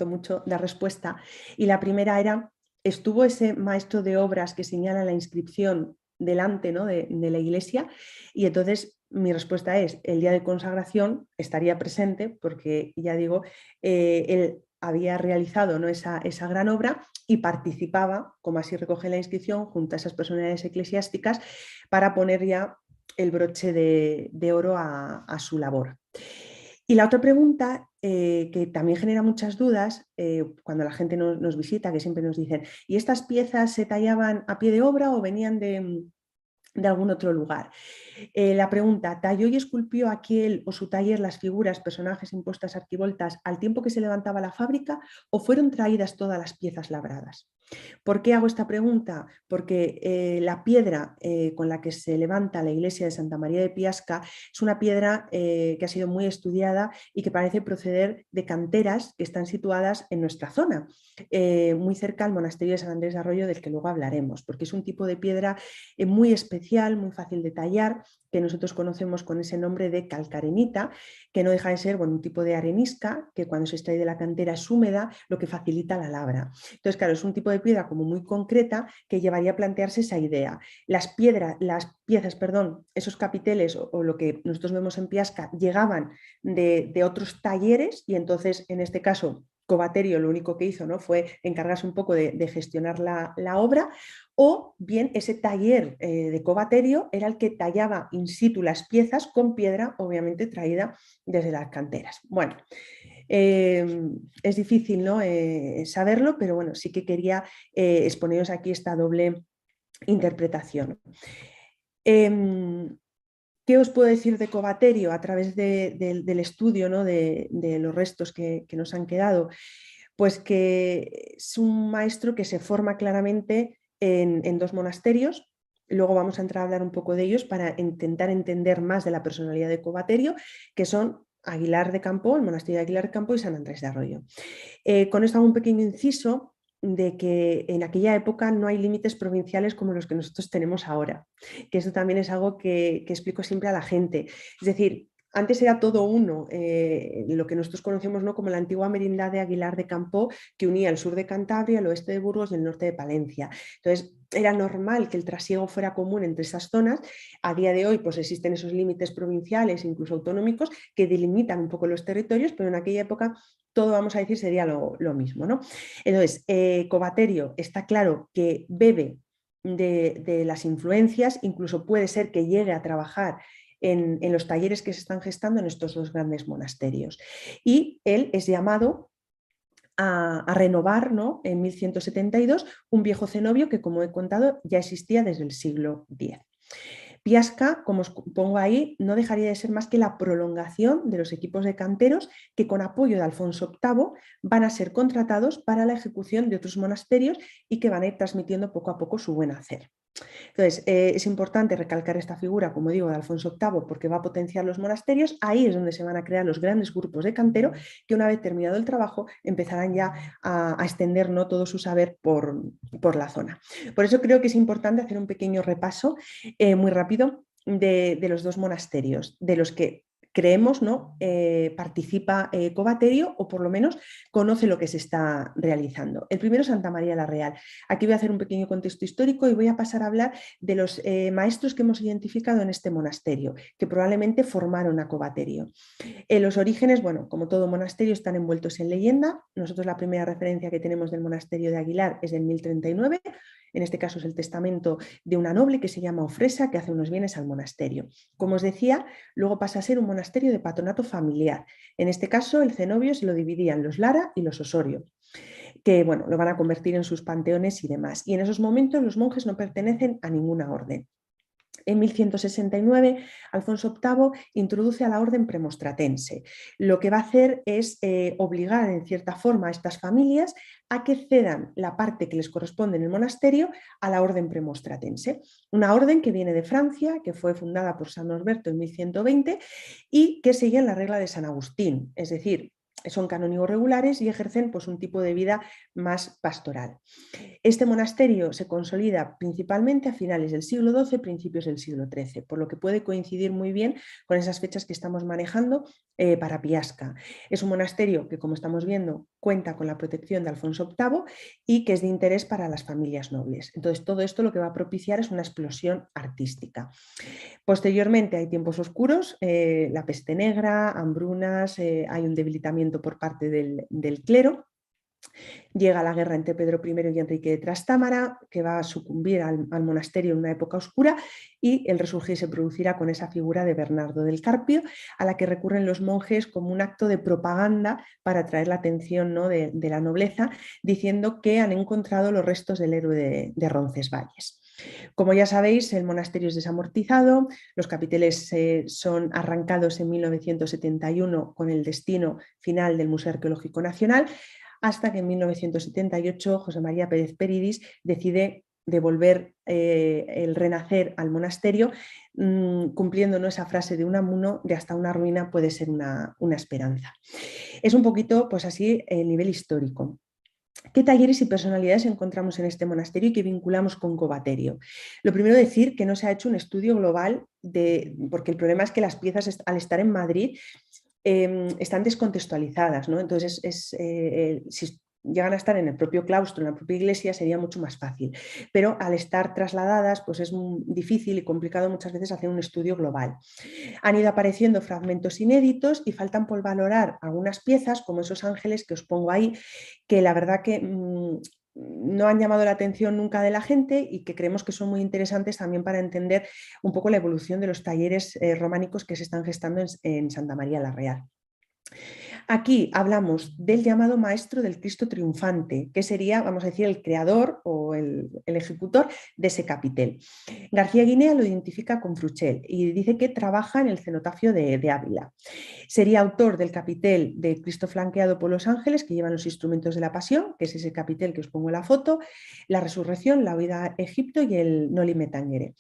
mucho dar respuesta, y la primera era: ¿estuvo ese maestro de obras que señala la inscripción delante, ¿no?, de la iglesia? Y entonces mi respuesta es: el día de consagración estaría presente, porque ya digo, él había realizado, ¿no?, esa gran obra, y participaba, como así recoge la inscripción, junto a esas personalidades eclesiásticas para poner ya el broche de oro a su labor. Y la otra pregunta, que también genera muchas dudas cuando la gente nos visita, que siempre nos dicen: ¿y estas piezas se tallaban a pie de obra o venían de algún otro lugar? La pregunta: ¿talló y esculpió aquel o su taller las figuras, personajes impostas arquivoltas al tiempo que se levantaba la fábrica, o fueron traídas todas las piezas labradas? ¿Por qué hago esta pregunta? Porque la piedra con la que se levanta la iglesia de Santa María de Piasca es una piedra que ha sido muy estudiada y que parece proceder de canteras que están situadas en nuestra zona, muy cerca al monasterio de San Andrés de Arroyo, del que luego hablaremos, porque es un tipo de piedra muy especial, muy fácil de tallar, que nosotros conocemos con ese nombre de calcarenita, que no deja de ser, bueno, un tipo de arenisca que cuando se extrae de la cantera es húmeda, lo que facilita la labra. Entonces, claro, es un tipo de piedra como muy concreta que llevaría a plantearse esa idea. Las piezas, perdón, esos capiteles o lo que nosotros vemos en Piasca llegaban de otros talleres y entonces, en este caso, Covaterio lo único que hizo, ¿no?, fue encargarse un poco de gestionar la obra, o bien ese taller de Covaterio era el que tallaba in situ las piezas con piedra, obviamente traída desde las canteras. Bueno, es difícil, ¿no?, saberlo, pero bueno, sí que quería exponeros aquí esta doble interpretación. ¿Qué os puedo decir de Covaterio a través del estudio, ¿no?, de los restos que nos han quedado? Pues que es un maestro que se forma claramente en dos monasterios. Luego vamos a entrar a hablar un poco de ellos para intentar entender más de la personalidad de Covaterio, que son Aguilar de Campo, el monasterio de Aguilar de Campo y San Andrés de Arroyo. Con esto hago un pequeño inciso de que en aquella época no hay límites provinciales como los que nosotros tenemos ahora, que eso también es algo que explico siempre a la gente. Es decir, antes era todo uno, lo que nosotros conocemos, ¿no?, como la antigua merindad de Aguilar de Campo, que unía el sur de Cantabria, el oeste de Burgos y el norte de Palencia. Entonces, era normal que el trasiego fuera común entre esas zonas. A día de hoy, pues existen esos límites provinciales, incluso autonómicos, que delimitan un poco los territorios, pero en aquella época todo, vamos a decir, sería lo mismo, ¿no? Entonces, Covaterio está claro que bebe de las influencias, incluso puede ser que llegue a trabajar en los talleres que se están gestando en estos dos grandes monasterios. Y él es llamado a renovar, ¿no?, en 1172 un viejo cenobio que, como he contado, ya existía desde el siglo X. Piasca, como os pongo ahí, no dejaría de ser más que la prolongación de los equipos de canteros que, con apoyo de Alfonso VIII, van a ser contratados para la ejecución de otros monasterios y que van a ir transmitiendo poco a poco su buen hacer. Entonces, es importante recalcar esta figura, como digo, de Alfonso VIII, porque va a potenciar los monasterios. Ahí es donde se van a crear los grandes grupos de cantero que, una vez terminado el trabajo, empezarán ya a extender, ¿no?, todo su saber por la zona. Por eso creo que es importante hacer un pequeño repaso muy rápido de los dos monasterios, de los que creemos, ¿no?, participa Covaterio, o por lo menos conoce lo que se está realizando. El primero, Santa María la Real. Aquí voy a hacer un pequeño contexto histórico y voy a pasar a hablar de los maestros que hemos identificado en este monasterio, que probablemente formaron a Covaterio. Los orígenes, bueno, como todo monasterio, están envueltos en leyenda. Nosotros la primera referencia que tenemos del monasterio de Aguilar es del 1039. En este caso es el testamento de una noble que se llama Ofresa, que hace unos bienes al monasterio. Como os decía, luego pasa a ser un monasterio de patronato familiar. En este caso, el cenobio se lo dividían los Lara y los Osorio, que, bueno, lo van a convertir en sus panteones y demás. Y en esos momentos los monjes no pertenecen a ninguna orden. En 1169, Alfonso VIII introduce a la orden premostratense. Lo que va a hacer es obligar, en cierta forma, a estas familias a que cedan la parte que les corresponde en el monasterio a la orden premostratense. Una orden que viene de Francia, que fue fundada por San Norberto en 1120 y que sigue la regla de San Agustín, es decir, son canónigos regulares y ejercen, pues, un tipo de vida más pastoral. Este monasterio se consolida principalmente a finales del siglo XII, principios del siglo XIII, por lo que puede coincidir muy bien con esas fechas que estamos manejando para Piasca. Es un monasterio que, como estamos viendo, cuenta con la protección de Alfonso VIII y que es de interés para las familias nobles. Entonces, todo esto lo que va a propiciar es una explosión artística. Posteriormente hay tiempos oscuros, la peste negra, hambrunas, hay un debilitamiento por parte del clero. Llega la guerra entre Pedro I y Enrique de Trastámara, que va a sucumbir al monasterio en una época oscura, y el resurgir se producirá con esa figura de Bernardo del Carpio, a la que recurren los monjes como un acto de propaganda para atraer la atención, ¿no?, de la nobleza, diciendo que han encontrado los restos del héroe de Roncesvalles. Como ya sabéis, el monasterio es desamortizado, los capiteles son arrancados en 1971 con el destino final del Museo Arqueológico Nacional, hasta que en 1978 José María Pérez Peridis decide devolver el renacer al monasterio, cumpliendo, ¿no?, esa frase de Unamuno de hasta una ruina puede ser una esperanza. Es un poquito, pues así, el nivel histórico. ¿Qué talleres y personalidades encontramos en este monasterio y que vinculamos con Covaterio? Lo primero, decir que no se ha hecho un estudio global, porque el problema es que las piezas, al estar en Madrid, están descontextualizadas, ¿no? Entonces, si llegan a estar en el propio claustro, en la propia iglesia, sería mucho más fácil. Pero al estar trasladadas, pues es muy difícil y complicado muchas veces hacer un estudio global. Han ido apareciendo fragmentos inéditos y faltan por valorar algunas piezas, como esos ángeles que os pongo ahí, que la verdad que no han llamado la atención nunca de la gente y que creemos que son muy interesantes también para entender un poco la evolución de los talleres románicos que se están gestando en Santa María la Real. Aquí hablamos del llamado maestro del Cristo triunfante, que sería, vamos a decir, el creador o el ejecutor de ese capitel. García Guinea lo identifica con Fruchel y dice que trabaja en el cenotafio de Ávila. Sería autor del capitel de Cristo flanqueado por los ángeles que llevan los instrumentos de la pasión, que es ese capitel que os pongo en la foto, la resurrección, la huida a Egipto y el Noli Me Tangere.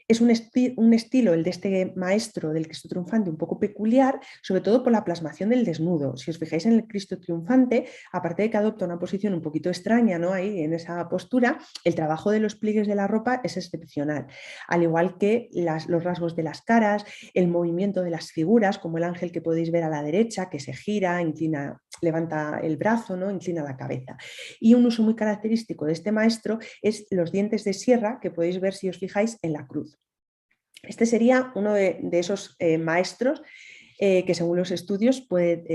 Es un estilo, el de este maestro del Cristo triunfante, un poco peculiar, sobre todo por la plasmación del desnudo. Si os fijáis en el Cristo triunfante, aparte de que adopta una posición un poquito extraña, ¿no? Ahí en esa postura, el trabajo de los pliegues de la ropa es excepcional, al igual que los rasgos de las caras, el movimiento de las figuras, como el ángel que podéis ver a la derecha, que se gira, inclina, levanta el brazo, ¿no? Inclina la cabeza. Y un uso muy característico de este maestro es los dientes de sierra, que podéis ver si os fijáis en la cruz. Este sería uno de esos maestros que según los estudios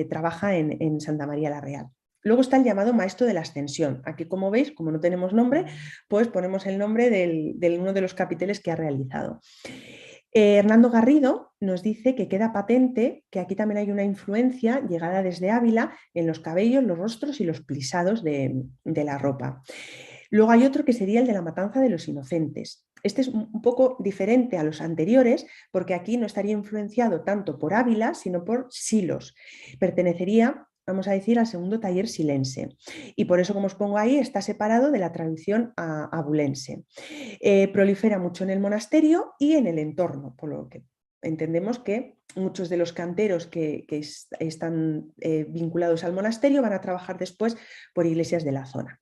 trabaja en Santa María la Real. Luego está el llamado maestro de la ascensión. Aquí, como veis, como no tenemos nombre, pues ponemos el nombre de uno de los capiteles que ha realizado. Hernando Garrido nos dice que queda patente que aquí también hay una influencia llegada desde Ávila en los cabellos, los rostros y los plisados de la ropa. Luego hay otro que sería el de la matanza de los inocentes. Este es un poco diferente a los anteriores porque aquí no estaría influenciado tanto por Ávila, sino por Silos. Pertenecería, vamos a decir, al segundo taller silense. Y por eso, como os pongo ahí, está separado de la tradición abulense. Prolifera mucho en el monasterio y en el entorno, por lo que entendemos que muchos de los canteros que están vinculados al monasterio van a trabajar después por iglesias de la zona.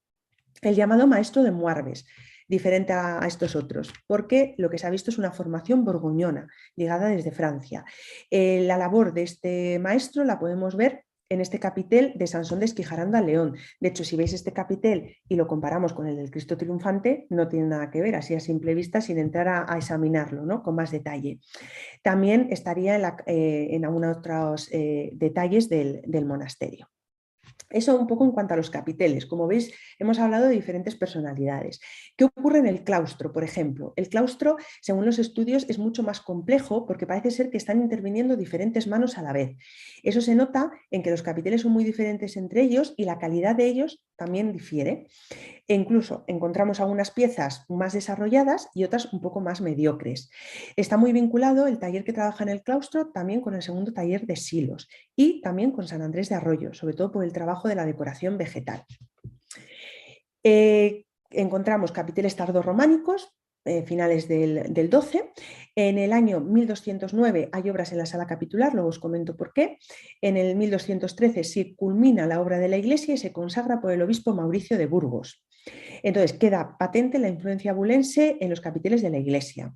El llamado maestro de Muarbes, diferente a estos otros, porque lo que se ha visto es una formación borgoñona, llegada desde Francia. La labor de este maestro la podemos ver en este capitel de Sansón de Esquijaranda, León. De hecho, si veis este capitel y lo comparamos con el del Cristo triunfante, no tiene nada que ver, así a simple vista, sin entrar a examinarlo, ¿no? Con más detalle. También estaría en algunos otros detalles del monasterio. Eso un poco en cuanto a los capiteles. Como veis, hemos hablado de diferentes personalidades. ¿Qué ocurre en el claustro, por ejemplo? El claustro, según los estudios, es mucho más complejo porque parece ser que están interviniendo diferentes manos a la vez. Eso se nota en que los capiteles son muy diferentes entre ellos y la calidad de ellos también difiere. E incluso encontramos algunas piezas más desarrolladas y otras un poco más mediocres. Está muy vinculado el taller que trabaja en el claustro también con el segundo taller de Silos y también con San Andrés de Arroyo, sobre todo por el trabajo de la decoración vegetal. Encontramos capiteles tardorrománicos, finales del 12. En el año 1209 hay obras en la sala capitular, luego os comento por qué. En el 1213 se culmina la obra de la iglesia y se consagra por el obispo Mauricio de Burgos. Entonces queda patente la influencia abulense en los capiteles de la iglesia.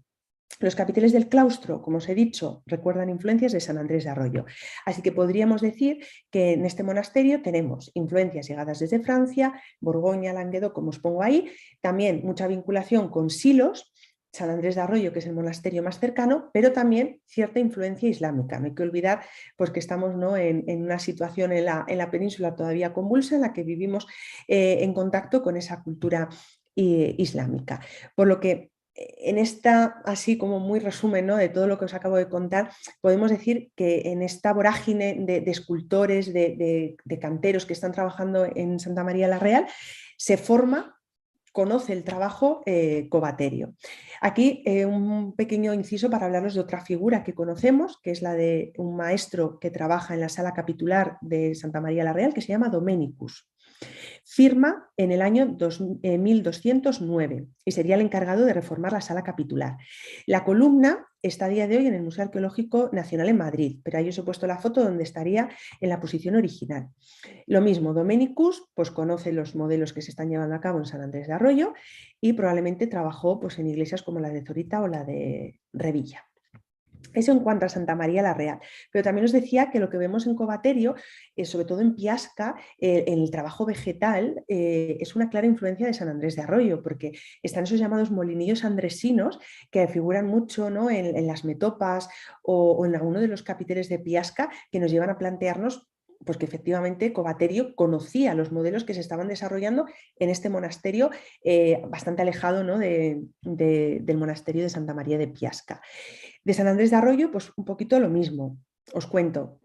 Los capiteles del claustro, como os he dicho, recuerdan influencias de San Andrés de Arroyo. Así que podríamos decir que en este monasterio tenemos influencias llegadas desde Francia, Borgoña, Languedoc, como os pongo ahí, también mucha vinculación con Silos, San Andrés de Arroyo, que es el monasterio más cercano, pero también cierta influencia islámica. No hay que olvidar pues, que estamos, ¿no? en una situación en la península todavía convulsa, en la que vivimos en contacto con esa cultura islámica. Por lo que en esta, así como muy resumen, ¿no? de todo lo que os acabo de contar, podemos decir que en esta vorágine de escultores, de canteros que están trabajando en Santa María la Real, se forma, conoce el trabajo Covaterio. Aquí un pequeño inciso para hablaros de otra figura que conocemos, que es la de un maestro que trabaja en la sala capitular de Santa María la Real, que se llama Domenicus. Firma en el año 1209 y sería el encargado de reformar la sala capitular. La columna está a día de hoy en el Museo Arqueológico Nacional en Madrid, pero ahí os he puesto la foto donde estaría en la posición original. Lo mismo, Domenicus pues conoce los modelos que se están llevando a cabo en San Andrés de Arroyo y probablemente trabajó pues, en iglesias como la de Zorita o la de Revilla. Eso en cuanto a Santa María la Real. Pero también os decía que lo que vemos en Covaterio, sobre todo en Piasca, en el trabajo vegetal, es una clara influencia de San Andrés de Arroyo, porque están esos llamados molinillos andresinos que figuran mucho, ¿no?, en las metopas o en alguno de los capiteles de Piasca, que nos llevan a plantearnos pues que efectivamente Covaterio conocía los modelos que se estaban desarrollando en este monasterio bastante alejado, ¿no?, del monasterio de Santa María de Piasca. De San Andrés de Arroyo, pues un poquito lo mismo. Os cuento,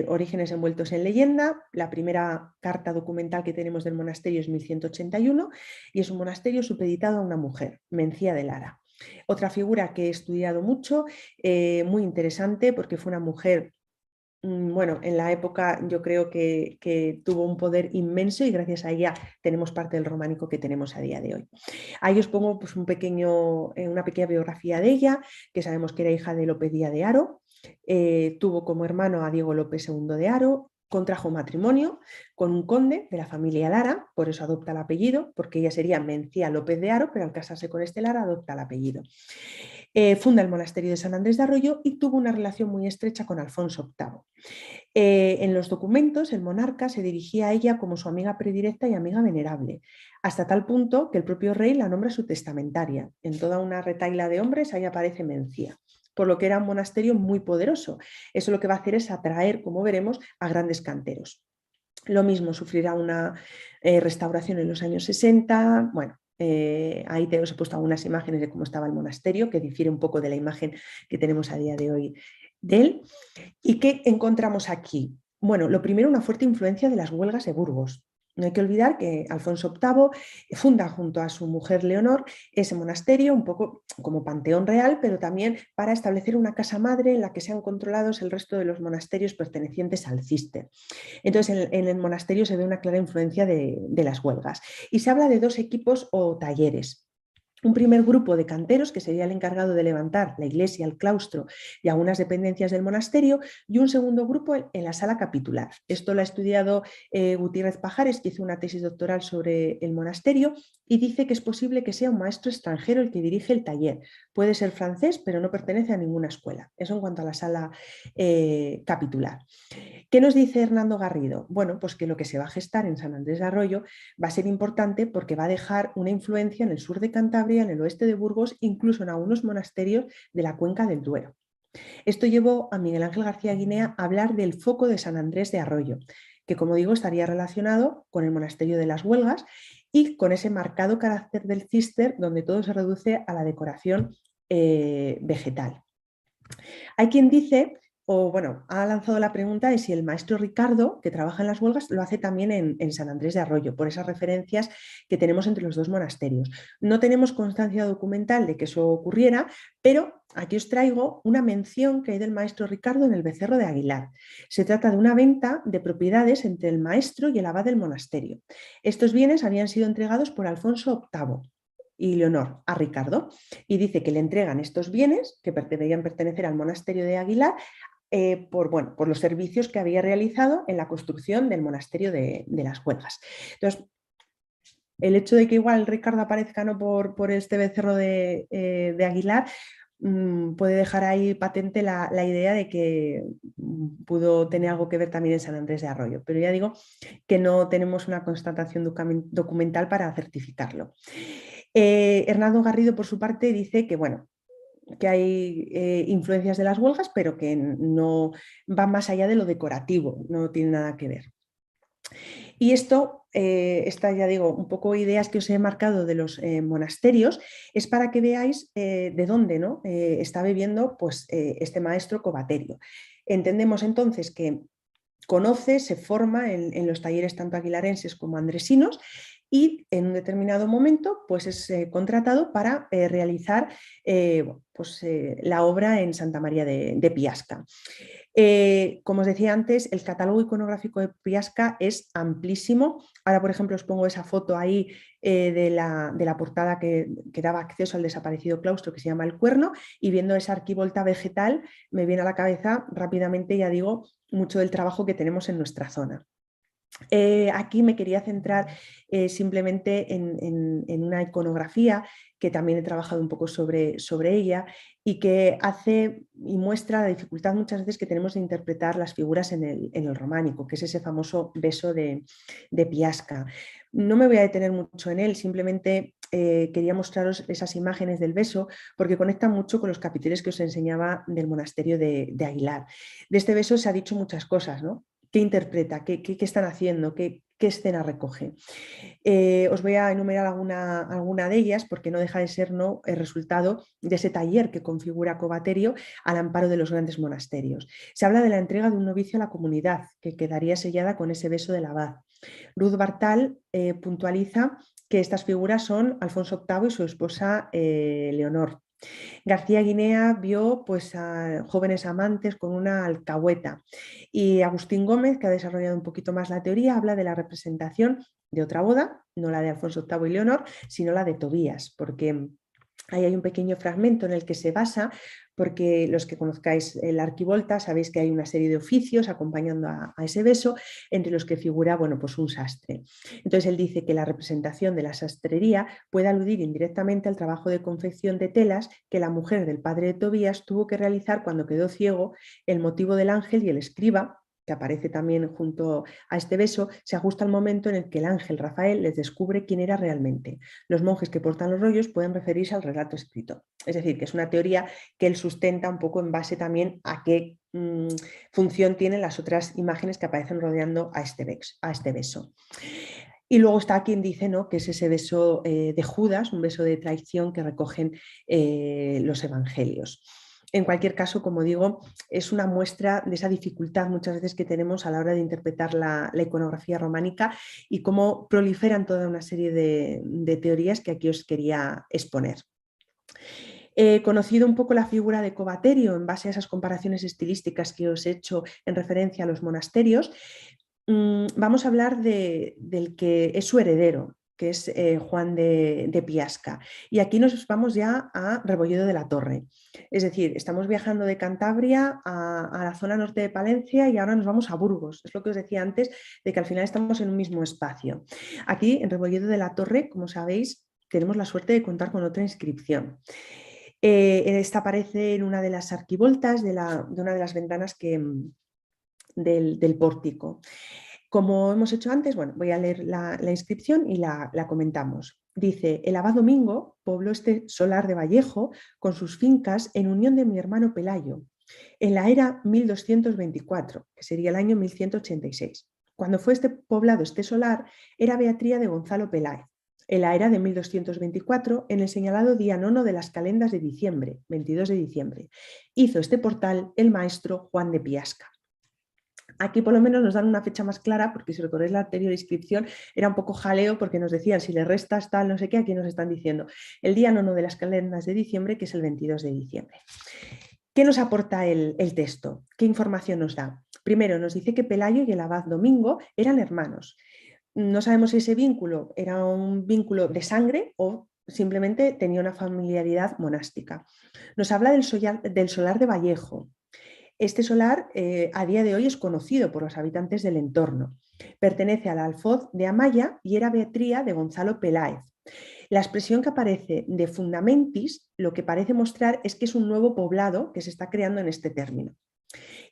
orígenes envueltos en leyenda. La primera carta documental que tenemos del monasterio es 1181 y es un monasterio supeditado a una mujer, Mencía de Lara. Otra figura que he estudiado mucho, muy interesante porque fue una mujer, bueno, en la época yo creo que tuvo un poder inmenso y gracias a ella tenemos parte del románico que tenemos a día de hoy. Ahí os pongo pues, una pequeña biografía de ella, que sabemos que era hija de Lope Díaz de Haro, tuvo como hermano a Diego López II de Haro, contrajo matrimonio con un conde de la familia Lara, por eso adopta el apellido, porque ella sería Mencía López de Haro, pero al casarse con este Lara adopta el apellido. Funda el monasterio de San Andrés de Arroyo y tuvo una relación muy estrecha con Alfonso VIII. En los documentos, el monarca se dirigía a ella como su amiga predilecta y amiga venerable, hasta tal punto que el propio rey la nombra su testamentaria. En toda una retahíla de hombres ahí aparece Mencía, por lo que era un monasterio muy poderoso. Eso lo que va a hacer es atraer, como veremos, a grandes canteros. Lo mismo, sufrirá una restauración en los años 60. Bueno, ahí os he puesto algunas imágenes de cómo estaba el monasterio, que difiere un poco de la imagen que tenemos a día de hoy de él. ¿Y qué encontramos aquí? Bueno, lo primero, una fuerte influencia de las huelgas de Burgos. No hay que olvidar que Alfonso VIII funda junto a su mujer Leonor ese monasterio, un poco como panteón real, pero también para establecer una casa madre en la que sean controlados el resto de los monasterios pertenecientes al Cister. Entonces, en el monasterio se ve una clara influencia de las huelgas. Y se habla de dos equipos o talleres. Un primer grupo de canteros, que sería el encargado de levantar la iglesia, el claustro y algunas dependencias del monasterio, y un segundo grupo en la sala capitular. Esto lo ha estudiado Gutiérrez Pajares, que hizo una tesis doctoral sobre el monasterio, y dice que es posible que sea un maestro extranjero el que dirige el taller. Puede ser francés, pero no pertenece a ninguna escuela. Eso en cuanto a la sala capitular. ¿Qué nos dice Hernando Garrido? Bueno, pues que lo que se va a gestar en San Andrés de Arroyo va a ser importante porque va a dejar una influencia en el sur de Cantabria, en el oeste de Burgos, incluso en algunos monasterios de la cuenca del Duero. Esto llevó a Miguel Ángel García Guinea a hablar del foco de San Andrés de Arroyo, que como digo estaría relacionado con el monasterio de las Huelgas y con ese marcado carácter del Cister donde todo se reduce a la decoración vegetal. Hay quien dice, o bueno, ha lanzado la pregunta de si el maestro Ricardo, que trabaja en las Huelgas, lo hace también en San Andrés de Arroyo, por esas referencias que tenemos entre los dos monasterios. No tenemos constancia documental de que eso ocurriera, pero aquí os traigo una mención que hay del maestro Ricardo en el Becerro de Aguilar. Se trata de una venta de propiedades entre el maestro y el abad del monasterio. Estos bienes habían sido entregados por Alfonso VIII y Leonor a Ricardo, y dice que le entregan estos bienes que deberían pertenecer al monasterio de Aguilar por los servicios que había realizado en la construcción del monasterio de las Huelgas. Entonces, el hecho de que igual Ricardo aparezca no por este becerro de Aguilar puede dejar ahí patente la idea de que pudo tener algo que ver también en San Andrés de Arroyo, pero ya digo que no tenemos una constatación documental para certificarlo. Hernando Garrido, por su parte, dice que, bueno, que hay influencias de las huelgas, pero que no va más allá de lo decorativo, no tiene nada que ver. Y esto, ya digo, un poco ideas que os he marcado de los monasterios, es para que veáis de dónde, ¿no? Está bebiendo pues, este maestro Covaterio. Entendemos entonces que conoce, se forma en los talleres tanto aguilarenses como andresinos, y en un determinado momento pues es contratado para realizar la obra en Santa María de Piasca. Como os decía antes, el catálogo iconográfico de Piasca es amplísimo. Ahora, por ejemplo, os pongo esa foto ahí de la portada que daba acceso al desaparecido claustro, que se llama El Cuerno, y viendo esa arquivolta vegetal me viene a la cabeza rápidamente, ya digo, mucho del trabajo que tenemos en nuestra zona. Aquí me quería centrar simplemente en una iconografía que también he trabajado un poco sobre ella y que hace y muestra la dificultad muchas veces que tenemos de interpretar las figuras en el románico, que es ese famoso beso de Piasca. No me voy a detener mucho en él, simplemente quería mostraros esas imágenes del beso porque conectan mucho con los capiteles que os enseñaba del monasterio de Aguilar. De este beso se ha dicho muchas cosas, ¿no? ¿Qué interpreta? ¿Qué están haciendo? ¿Qué escena recoge? Os voy a enumerar alguna de ellas porque no deja de ser el resultado de ese taller que configura Covaterio al amparo de los grandes monasterios. Se habla de la entrega de un novicio a la comunidad que quedaría sellada con ese beso del abad. Ruth Bartal puntualiza que estas figuras son Alfonso VIII y su esposa Leonor. García Guinea vio pues, a jóvenes amantes con una alcahueta y Agustín Gómez, que ha desarrollado un poquito más la teoría, habla de la representación de otra boda, no la de Alfonso VIII y Leonor, sino la de Tobías, porque ahí hay un pequeño fragmento en el que se basa, porque los que conozcáis el arquivolta sabéis que hay una serie de oficios acompañando a ese beso, entre los que figura pues un sastre. Entonces él dice que la representación de la sastrería puede aludir indirectamente al trabajo de confección de telas que la mujer del padre de Tobías tuvo que realizar cuando quedó ciego. El motivo del ángel y el escriba, que aparece también junto a este beso, se ajusta al momento en el que el ángel Rafael les descubre quién era realmente. Los monjes que portan los rollos pueden referirse al relato escrito. Es decir, que es una teoría que él sustenta un poco en base también a qué función tienen las otras imágenes que aparecen rodeando a este beso. Y luego está quien dice, ¿no?, que es ese beso de Judas, un beso de traición que recogen los evangelios. En cualquier caso, como digo, es una muestra de esa dificultad muchas veces que tenemos a la hora de interpretar la iconografía románica y cómo proliferan toda una serie de teorías que aquí os quería exponer. He conocido un poco la figura de Covaterio en base a esas comparaciones estilísticas que os he hecho en referencia a los monasterios. Vamos a hablar del que es su heredero, que es Juan de Piasca. Y aquí nos vamos ya a Rebolledo de la Torre. Es decir, estamos viajando de Cantabria a la zona norte de Palencia y ahora nos vamos a Burgos. Es lo que os decía antes, de que al final estamos en un mismo espacio. Aquí, en Rebolledo de la Torre, como sabéis, tenemos la suerte de contar con otra inscripción. Esta aparece en una de las arquivoltas de una de las ventanas del pórtico. Como hemos hecho antes, bueno, voy a leer la inscripción y la comentamos. Dice: el abad Domingo pobló este solar de Vallejo con sus fincas en unión de mi hermano Pelayo, en la era 1224, que sería el año 1186. Cuando fue poblado este solar, era beatría de Gonzalo Peláez. En la era de 1224, en el señalado día 9 de las calendas de diciembre, 22 de diciembre, hizo este portal el maestro Juan de Piasca. Aquí por lo menos nos dan una fecha más clara, porque si recordáis la anterior inscripción era un poco jaleo porque nos decían si le restas tal, no sé qué, aquí nos están diciendo el día 9 de las calendas de diciembre, que es el 22 de diciembre. ¿Qué nos aporta el texto? ¿Qué información nos da? Primero nos dice que Pelayo y el abad Domingo eran hermanos. No sabemos si ese vínculo era un vínculo de sangre o simplemente tenía una familiaridad monástica. Nos habla del solar de Vallejo. Este solar a día de hoy es conocido por los habitantes del entorno. Pertenece al alfoz de Amaya y era beatría de Gonzalo Peláez. La expresión que aparece de fundamentis lo que parece mostrar es que es un nuevo poblado que se está creando en este término.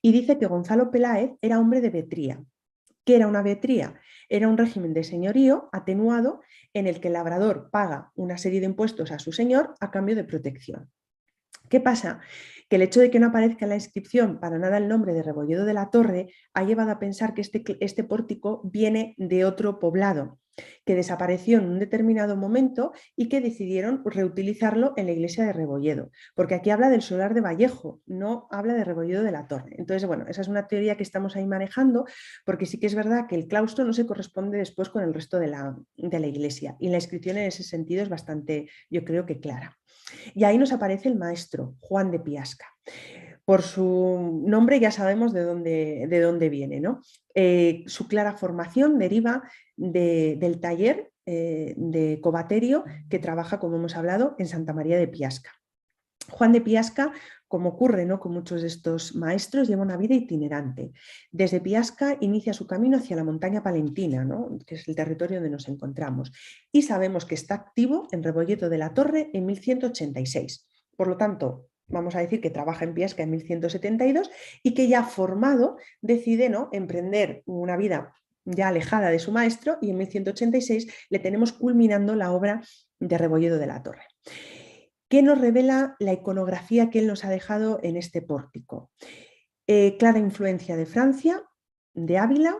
Y dice que Gonzalo Peláez era hombre de beatría. ¿Qué era una beatría? Era un régimen de señorío atenuado en el que el labrador paga una serie de impuestos a su señor a cambio de protección. ¿Qué pasa? Que el hecho de que no aparezca en la inscripción para nada el nombre de Rebolledo de la Torre ha llevado a pensar que este pórtico viene de otro poblado. que desapareció en un determinado momento y que decidieron reutilizarlo en la iglesia de Rebolledo, porque aquí habla del solar de Vallejo, no habla de Rebolledo de la Torre. Entonces, bueno, esa es una teoría que estamos ahí manejando, porque sí que es verdad que el claustro no se corresponde después con el resto de la iglesia, y la inscripción en ese sentido es bastante, yo creo que clara. Y ahí nos aparece el maestro, Juan de Piasca. Por su nombre ya sabemos de dónde viene, ¿no? Su clara formación deriva del taller de cobaterio que trabaja, como hemos hablado, en Santa María de Piasca. Juan de Piasca, como ocurre, ¿no?, con muchos de estos maestros, lleva una vida itinerante. Desde Piasca inicia su camino hacia la montaña palentina, ¿no?, que es el territorio donde nos encontramos, y sabemos que está activo en Rebolledo de la Torre en 1186. Por lo tanto, vamos a decir que trabaja en Piasca en 1172 y que ya formado decide, ¿no?, emprender una vida ya alejada de su maestro, y en 1186 le tenemos culminando la obra de Rebolledo de la Torre. ¿Qué nos revela la iconografía que él nos ha dejado en este pórtico? Clara influencia de Francia, de Ávila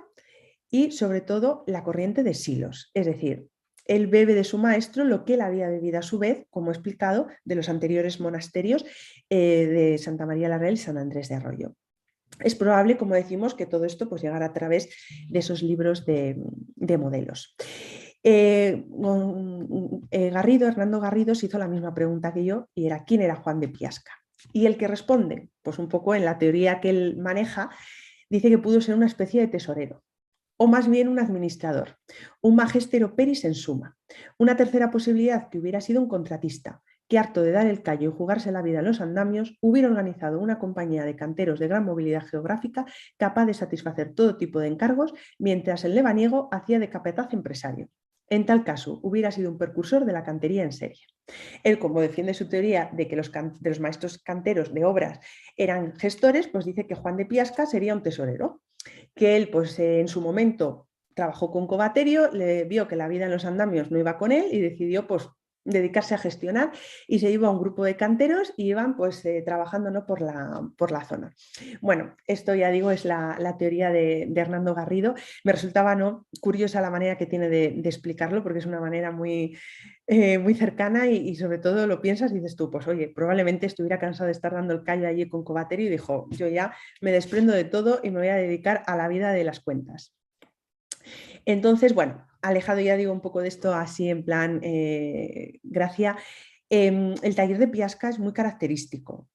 y sobre todo la corriente de Silos, es decir, él bebe de su maestro lo que él había bebido a su vez, como he explicado, de los anteriores monasterios de Santa María la Real y San Andrés de Arroyo. Es probable, como decimos, que todo esto pues, llegara a través de esos libros de modelos. Hernando Garrido se hizo la misma pregunta que yo, y era: ¿quién era Juan de Piasca? Y el que responde, pues un poco en la teoría que él maneja, dice que pudo ser una especie de tesorero, o más bien un administrador, un magistero peris en suma. Una tercera posibilidad, que hubiera sido un contratista, que harto de dar el callo y jugarse la vida en los andamios, hubiera organizado una compañía de canteros de gran movilidad geográfica capaz de satisfacer todo tipo de encargos, mientras el lebaniego hacía de capataz empresario. En tal caso, hubiera sido un precursor de la cantería en serie. Él, como defiende su teoría de que los maestros canteros de obras eran gestores, pues dice que Juan de Piasca sería un tesorero, que él pues en su momento trabajó con cobaterio, le vio que la vida en los andamios no iba con él y decidió pues dedicarse a gestionar, y se iba a un grupo de canteros y iban pues trabajando, ¿no?, por la zona. Bueno, esto ya digo es la teoría de Hernando Garrido. Me resultaba, ¿no?, curiosa la manera que tiene de explicarlo, porque es una manera muy cercana y sobre todo lo piensas y dices tú, pues oye, probablemente estuviera cansado de estar dando el callo allí con cobaterio y dijo: yo ya me desprendo de todo y me voy a dedicar a la vida de las cuentas. Entonces, bueno, alejado ya digo un poco de esto así en plan gracia, el taller de Piasca es muy característico.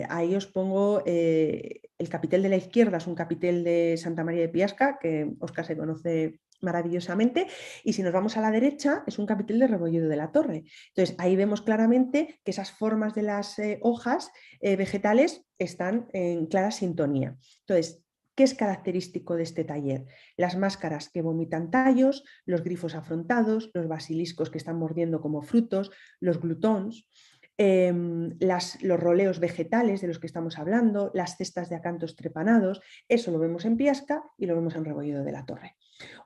Ahí os pongo el capitel de la izquierda, es un capitel de Santa María de Piasca, que Óscar se conoce maravillosamente, y si nos vamos a la derecha es un capitel de Rebolledo de la Torre. Entonces ahí vemos claramente que esas formas de las hojas vegetales están en clara sintonía. Entonces, ¿qué es característico de este taller? Las máscaras que vomitan tallos, los grifos afrontados, los basiliscos que están mordiendo como frutos, los glutons, los roleos vegetales de los que estamos hablando, las cestas de acantos trepanados. Eso lo vemos en Piasca y lo vemos en Rebolledo de la Torre.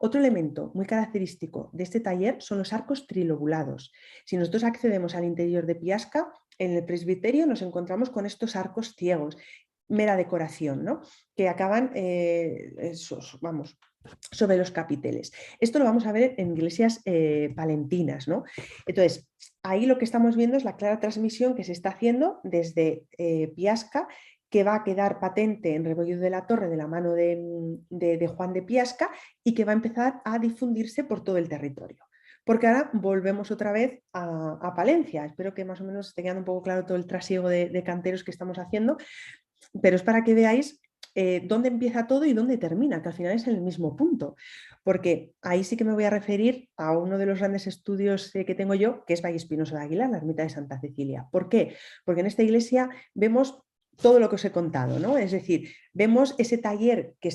Otro elemento muy característico de este taller son los arcos trilobulados. Si nosotros accedemos al interior de Piasca, en el presbiterio nos encontramos con estos arcos ciegos, mera decoración, ¿no?, que acaban sobre los capiteles. Esto lo vamos a ver en iglesias palentinas, ¿no? Entonces, ahí lo que estamos viendo es la clara transmisión que se está haciendo desde Piasca, que va a quedar patente en Rebolledo de la Torre de la mano de Juan de Piasca, y que va a empezar a difundirse por todo el territorio. Porque ahora volvemos otra vez a Palencia. Espero que más o menos esté quedando un poco claro todo el trasiego de canteros que estamos haciendo, pero es para que veáis dónde empieza todo y dónde termina, que al final es en el mismo punto, porque ahí sí que me voy a referir a uno de los grandes estudios que tengo yo, que es Valle Espinoso de Aguilar, la ermita de Santa Cecilia. ¿Por qué? Porque en esta iglesia vemos todo lo que os he contado, ¿no? Es decir, vemos ese taller que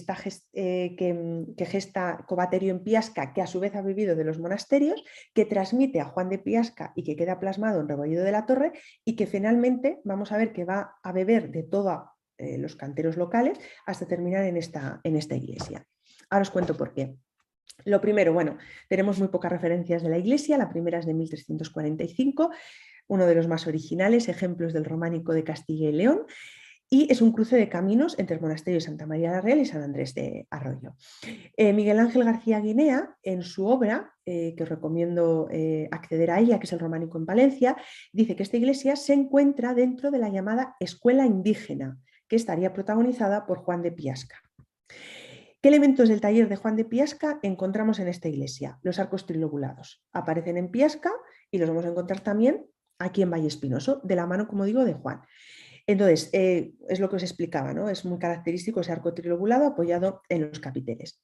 gesta Cobaterio en Piasca, que a su vez ha vivido de los monasterios, que transmite a Juan de Piasca y que queda plasmado en Rebolledo de la Torre, y que finalmente vamos a ver que va a beber de todos los canteros locales hasta terminar en esta iglesia. Ahora os cuento por qué. Lo primero, bueno, tenemos muy pocas referencias de la iglesia. La primera es de 1345, uno de los más originales ejemplos del románico de Castilla y León. y es un cruce de caminos entre el monasterio de Santa María la Real y San Andrés de Arroyo. Miguel Ángel García Guinea, en su obra, que os recomiendo acceder a ella, que es el Románico en Palencia, dice que esta iglesia se encuentra dentro de la llamada Escuela Indígena, que estaría protagonizada por Juan de Piasca. ¿Qué elementos del taller de Juan de Piasca encontramos en esta iglesia? Los arcos trilobulados. Aparecen en Piasca y los vamos a encontrar también aquí en Valle Espinoso, de la mano, como digo, de Juan. Entonces, es lo que os explicaba, ¿no? Es muy característico ese arco trilobulado apoyado en los capiteles.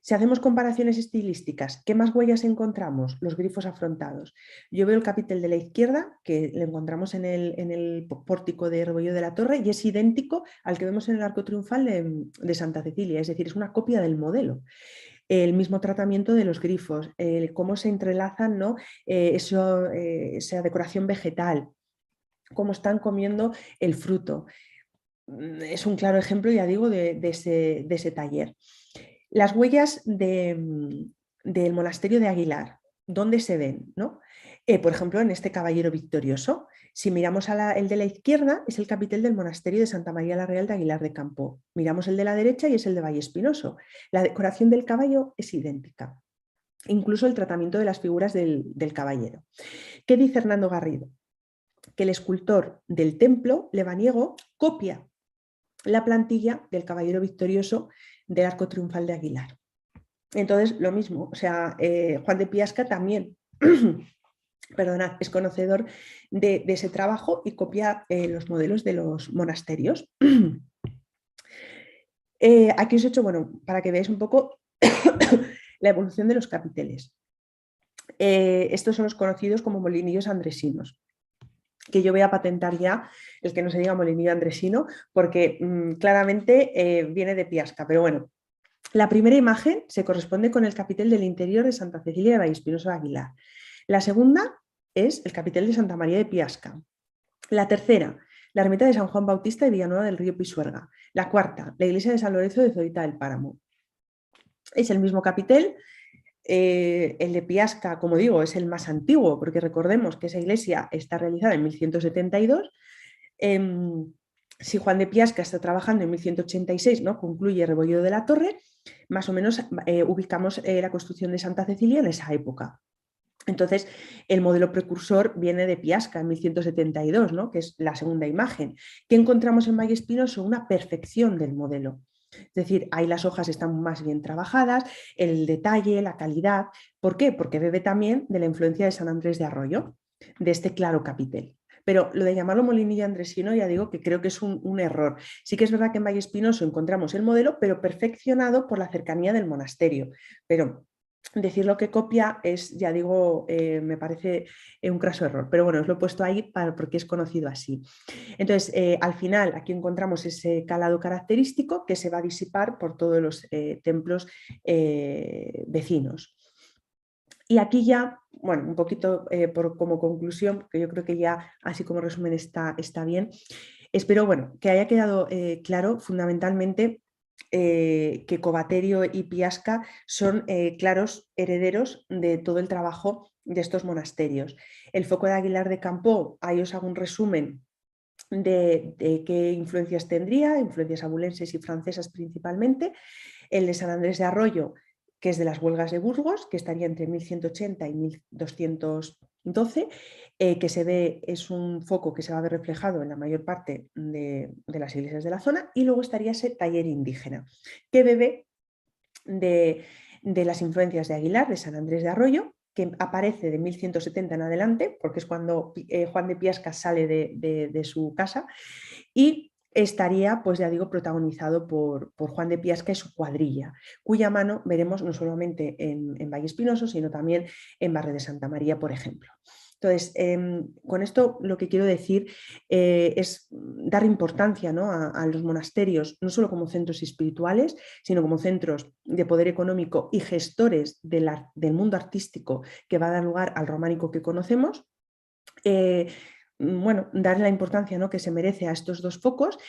Si hacemos comparaciones estilísticas, ¿qué más huellas encontramos? Los grifos afrontados. Yo veo el capitel de la izquierda, que lo encontramos en el pórtico de Rebollo de la Torre, y es idéntico al que vemos en el arco triunfal de Santa Cecilia, es decir, es una copia del modelo. El mismo tratamiento de los grifos, cómo se entrelazan, ¿no? Esa decoración vegetal, cómo están comiendo el fruto. Es un claro ejemplo, ya digo, de ese taller. Las huellas del monasterio de Aguilar, ¿dónde se ven? ¿No? Por ejemplo, en este caballero victorioso. Si miramos el de la izquierda, es el capitel del monasterio de Santa María la Real de Aguilar de Campo. Miramos el de la derecha y es el de Valle Espinoso. La decoración del caballo es idéntica. Incluso el tratamiento de las figuras del caballero. ¿Qué dice Hernando Garrido? Que el escultor del templo lebaniego copia la plantilla del caballero victorioso del arco triunfal de Aguilar. Entonces, lo mismo, o sea, Juan de Piasca también perdonad, es conocedor de ese trabajo y copia los modelos de los monasterios. Aquí os he hecho, bueno, para que veáis un poco la evolución de los capiteles. Estos son los conocidos como molinillos andresinos, que yo voy a patentar ya el que no se diga molinillo andresino, porque claramente viene de Piasca, pero bueno. La primera imagen se corresponde con el capitel del interior de Santa Cecilia de Vallespinoso de Aguilar. La segunda es el capitel de Santa María de Piasca. La tercera, la ermita de San Juan Bautista de Villanueva del Río Pisuerga. La cuarta, la iglesia de San Lorenzo de Zorita del Páramo. Es el mismo capitel. El de Piasca, como digo, es el más antiguo, porque recordemos que esa iglesia está realizada en 1172. Si Juan de Piasca está trabajando en 1186, ¿no? Concluye Rebolledo de la Torre, más o menos ubicamos la construcción de Santa Cecilia en esa época. Entonces, el modelo precursor viene de Piasca en 1172, ¿no? Que es la segunda imagen. ¿Qué encontramos en Valle Espinoso? Una perfección del modelo. Es decir, ahí las hojas están más bien trabajadas, el detalle, la calidad. ¿Por qué? Porque bebe también de la influencia de San Andrés de Arroyo, de este claro capitel. Pero lo de llamarlo molinillo andresino, ya digo que creo que es un error. Sí que es verdad que en Valle Espinoso encontramos el modelo, pero perfeccionado por la cercanía del monasterio. Pero decir lo que copia es, ya digo, me parece un craso error. Pero bueno, os lo he puesto ahí porque es conocido así. Entonces, al final, aquí encontramos ese calado característico que se va a disipar por todos los templos vecinos. Y aquí ya, bueno, un poquito como conclusión, porque yo creo que ya así como resumen está bien. Espero, bueno, que haya quedado claro fundamentalmente que Covaterio y Piasca son claros herederos de todo el trabajo de estos monasterios. El foco de Aguilar de Campo, ahí os hago un resumen de qué influencias tendría, influencias abulenses y francesas principalmente. El de San Andrés de Arroyo, que es de las huelgas de Burgos, que estaría entre 1180 y 1212, que se ve, es un foco que se va a ver reflejado en la mayor parte de las iglesias de la zona, y luego estaría ese taller indígena, que bebe de las influencias de Aguilar, de San Andrés de Arroyo, que aparece de 1170 en adelante, porque es cuando Juan de Piasca sale de su casa, y estaría, pues ya digo, protagonizado por Juan de Piasca y su cuadrilla, cuya mano veremos no solamente en Valle Espinoso, sino también en Barrio de Santa María, por ejemplo. Entonces, con esto lo que quiero decir es dar importancia, ¿no? a los monasterios, no solo como centros espirituales, sino como centros de poder económico y gestores del mundo artístico que va a dar lugar al románico que conocemos. Bueno, darle la importancia, ¿no? que se merece a estos dos focos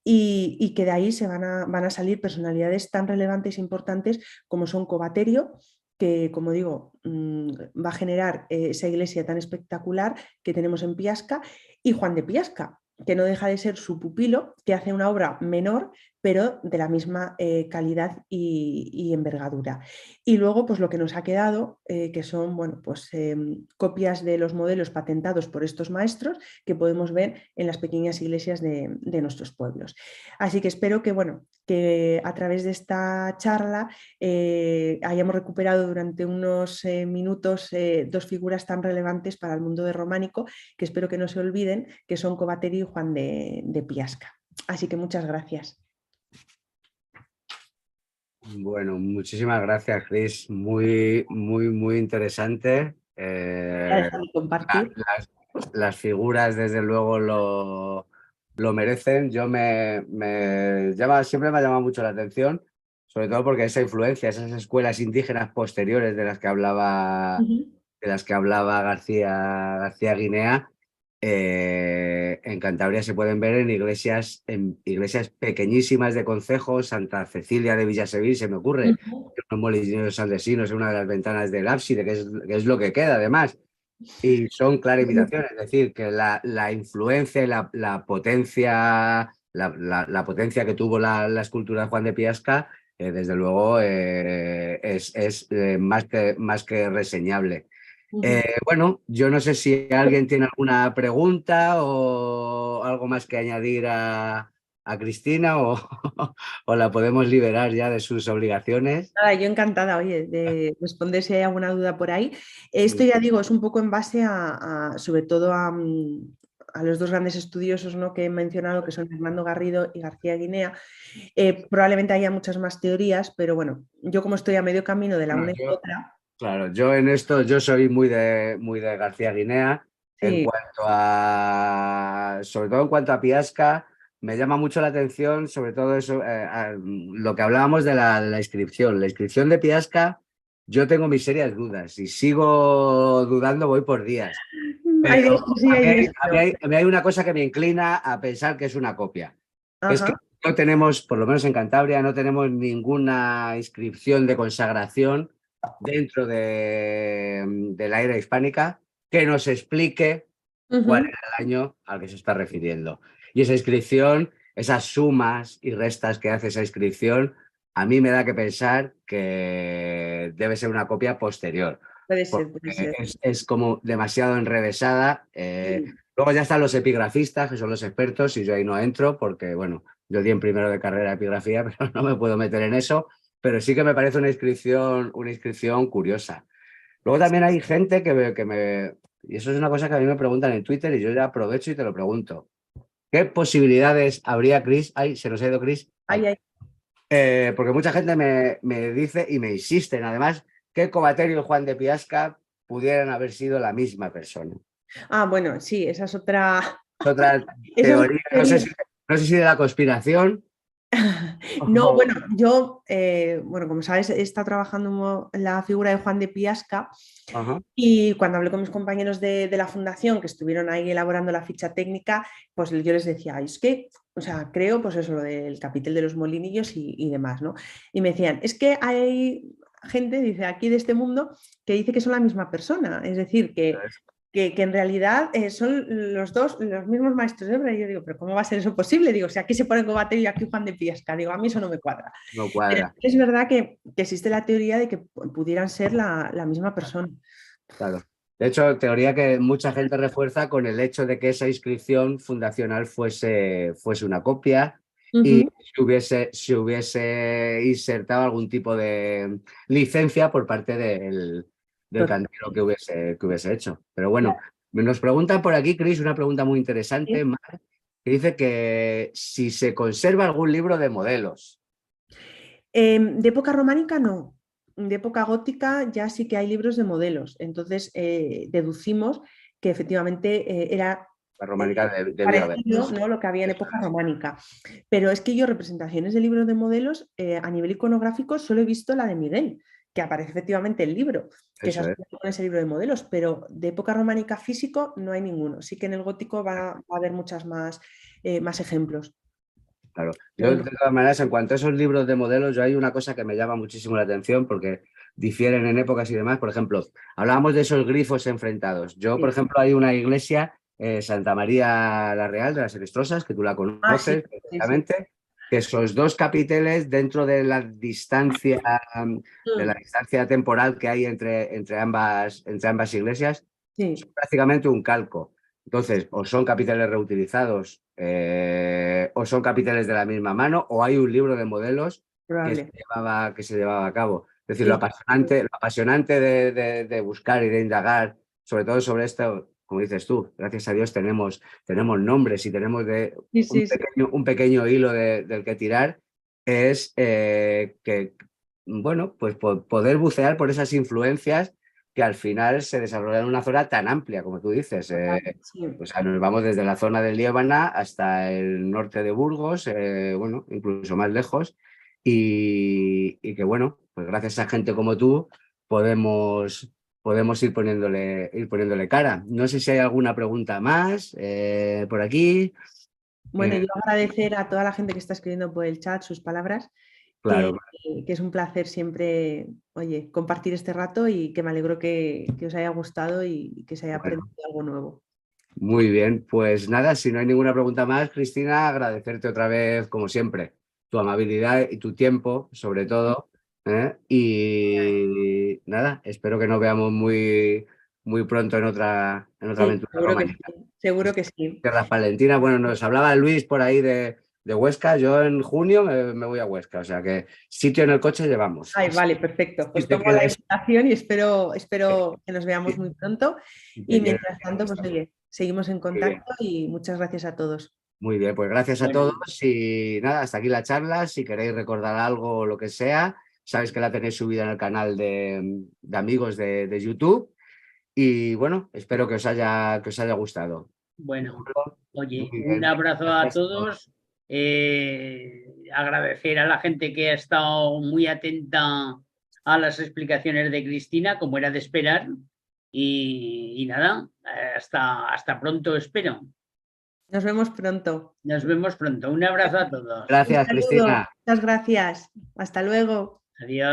y que de ahí se van a salir personalidades tan relevantes e importantes como son Covaterio, que como digo va a generar esa iglesia tan espectacular que tenemos en Piasca, y Juan de Piasca, que no deja de ser su pupilo, que hace una obra menor, pero de la misma calidad y envergadura. Y luego, pues lo que nos ha quedado, que son, bueno, pues copias de los modelos patentados por estos maestros que podemos ver en las pequeñas iglesias de nuestros pueblos. Así que espero que, bueno, que a través de esta charla hayamos recuperado durante unos minutos dos figuras tan relevantes para el mundo de románico, que espero que no se olviden, que son Covateri y Juan de Piasca. Así que muchas gracias.
Bueno, muchísimas gracias, Cris. Muy, muy, muy interesante.
Compartir.
Las figuras, desde luego, lo merecen. Siempre me ha llamado mucho la atención, sobre todo porque esa influencia, esas escuelas indígenas posteriores de las que hablaba García Guinea, en Cantabria se pueden ver en iglesias pequeñísimas de concejos. Santa Cecilia de Villasevil, se me ocurre, unos molinos saldesinos en una de las ventanas del ábside, que es lo que queda además. Y son claras imitaciones, es decir, que la influencia y la potencia, la potencia que tuvo la escultura de Juan de Piasca, desde luego, es más que reseñable. Bueno, yo no sé si alguien tiene alguna pregunta o algo más que añadir a Cristina, o la podemos liberar ya de sus obligaciones.
Nada, yo encantada, oye, de responder si hay alguna duda por ahí. Esto ya digo, es un poco en base sobre todo a los dos grandes estudiosos, ¿no?, que he mencionado, que son Hernando Garrido y García Guinea. Probablemente haya muchas más teorías, pero bueno, yo como estoy a medio camino de la una y otra.
Claro, yo en esto, yo soy muy de García Guinea.
Sí.
Sobre todo en cuanto a Piasca, me llama mucho la atención, sobre todo eso, lo que hablábamos de la inscripción. La inscripción de Piasca, yo tengo mis serias dudas y sigo dudando, voy por días.
Hay de
Pero
esto, sí, hay de esto.
a mí hay una cosa que me inclina a pensar que es una copia. Es que
Ajá.
no tenemos, por lo menos en Cantabria, no tenemos ninguna inscripción de consagración dentro de la era hispánica que nos explique cuál era el año al que se está refiriendo. Y esa inscripción, esas sumas y restas que hace esa inscripción, a mí me da que pensar que debe ser una copia posterior.
Puede ser, puede ser.
Es como demasiado enrevesada.
Sí.
Luego ya están los epigrafistas, que son los expertos, y yo ahí no entro porque, bueno, yo di en primero de carrera de epigrafía, pero no me puedo meter en eso. Pero sí que me parece una inscripción curiosa. Luego también hay gente y eso es una cosa que a mí me preguntan en Twitter, y yo ya aprovecho y te lo pregunto. ¿Qué posibilidades habría, Cris? Ay, se nos ha ido Cris.
Ay, ay.
Porque mucha gente me dice y me insisten, además, que Covateri y Juan de Piasca pudieran haber sido la misma persona.
Ah, bueno, sí, esa es otra.
Otra
Esa es
teoría, no sé si de la conspiración.
No, bueno, yo, bueno, como sabes, he estado trabajando en la figura de Juan de Piasca.
Ajá.
Y cuando hablé con mis compañeros de la fundación, que estuvieron ahí elaborando la ficha técnica, pues yo les decía, es que, o sea, creo, pues eso, lo del capitel de los molinillos y demás, ¿no? Y me decían, es que hay gente, dice, aquí de este mundo, que dice que son la misma persona, es decir, que en realidad son los mismos maestros de obra. Y yo digo, pero ¿cómo va a ser eso posible? Digo, si aquí se pone Covateri y aquí Juan de Piasca, digo, a mí eso no me cuadra.
No
Pero
cuadra.
es verdad que existe la teoría de que pudieran ser la misma persona.
Claro. De hecho, teoría que mucha gente refuerza con el hecho de que esa inscripción fundacional fuese una copia, y se hubiese insertado algún tipo de licencia por parte del cantero que hubiese hecho. Pero bueno, nos pregunta por aquí, Cris, una pregunta muy interesante, Mar, que dice que si se conserva algún libro de modelos.
De época románica no. De época gótica ya sí que hay libros de modelos. Entonces deducimos que efectivamente era
La románica debió haber.
parecido, ¿no?, lo que había en época románica. Pero es que yo representaciones de libros de modelos a nivel iconográfico solo he visto la de Miguel, que aparece efectivamente el libro, que es con ese libro de modelos, pero de época románica físico no hay ninguno. Sí que en el gótico va a haber muchas más ejemplos.
Claro. Yo, de todas maneras, en cuanto a esos libros de modelos, yo hay una cosa que me llama muchísimo la atención porque difieren en épocas y demás. Por ejemplo, hablábamos de esos grifos enfrentados. Yo, por ejemplo, hay una iglesia Santa María la Real de las Enestrosas, que tú la conoces perfectamente, que esos 2 capiteles dentro de la distancia temporal que hay entre ambas iglesias,
Sí.
son prácticamente un calco. Entonces, o son capiteles reutilizados, o son capiteles de la misma mano, o hay un libro de modelos que se llevaba a cabo. Es decir, lo apasionante de buscar y de indagar, sobre todo sobre esto, como dices tú, gracias a Dios tenemos nombres y tenemos un pequeño hilo del que tirar, es que, bueno, pues poder bucear por esas influencias que al final se desarrollan en una zona tan amplia, como tú dices. Pues nos vamos desde la zona del Liébana hasta el norte de Burgos, bueno, incluso más lejos, y que, bueno, pues gracias a gente como tú podemos ir poniéndole cara. No sé si hay alguna pregunta más por aquí.
Bueno, yo agradecer a toda la gente que está escribiendo por el chat sus palabras,
Claro.
que es un placer siempre, oye, compartir este rato y que me alegro que os haya gustado y que se haya aprendido algo nuevo.
Muy bien, pues nada, si no hay ninguna pregunta más, Cristina, agradecerte otra vez, como siempre, tu amabilidad y tu tiempo, sobre todo. Y nada, espero que nos veamos muy pronto en otra aventura románica.
Seguro que sí.
Tierras palentinas. Bueno, nos hablaba Luis por ahí de Huesca. Yo en junio me voy a Huesca, o sea que sitio en el coche llevamos.
Ay, vale, perfecto. Pues tomo la invitación y espero que nos veamos muy pronto. Y mientras tanto, pues oye, seguimos en contacto y muchas gracias a todos.
Muy bien, pues gracias a todos y nada, hasta aquí la charla. Si queréis recordar algo o lo que sea, sabéis que la tenéis subida en el canal de amigos de YouTube. Y bueno, espero que os haya gustado.
Bueno, oye, un abrazo a todos. Agradecer a la gente que ha estado muy atenta a las explicaciones de Cristina, como era de esperar. Y nada, hasta pronto, espero.
Nos vemos pronto.
Nos vemos pronto. Un abrazo a todos.
Gracias, Cristina.
Muchas gracias. Hasta luego.
Adiós.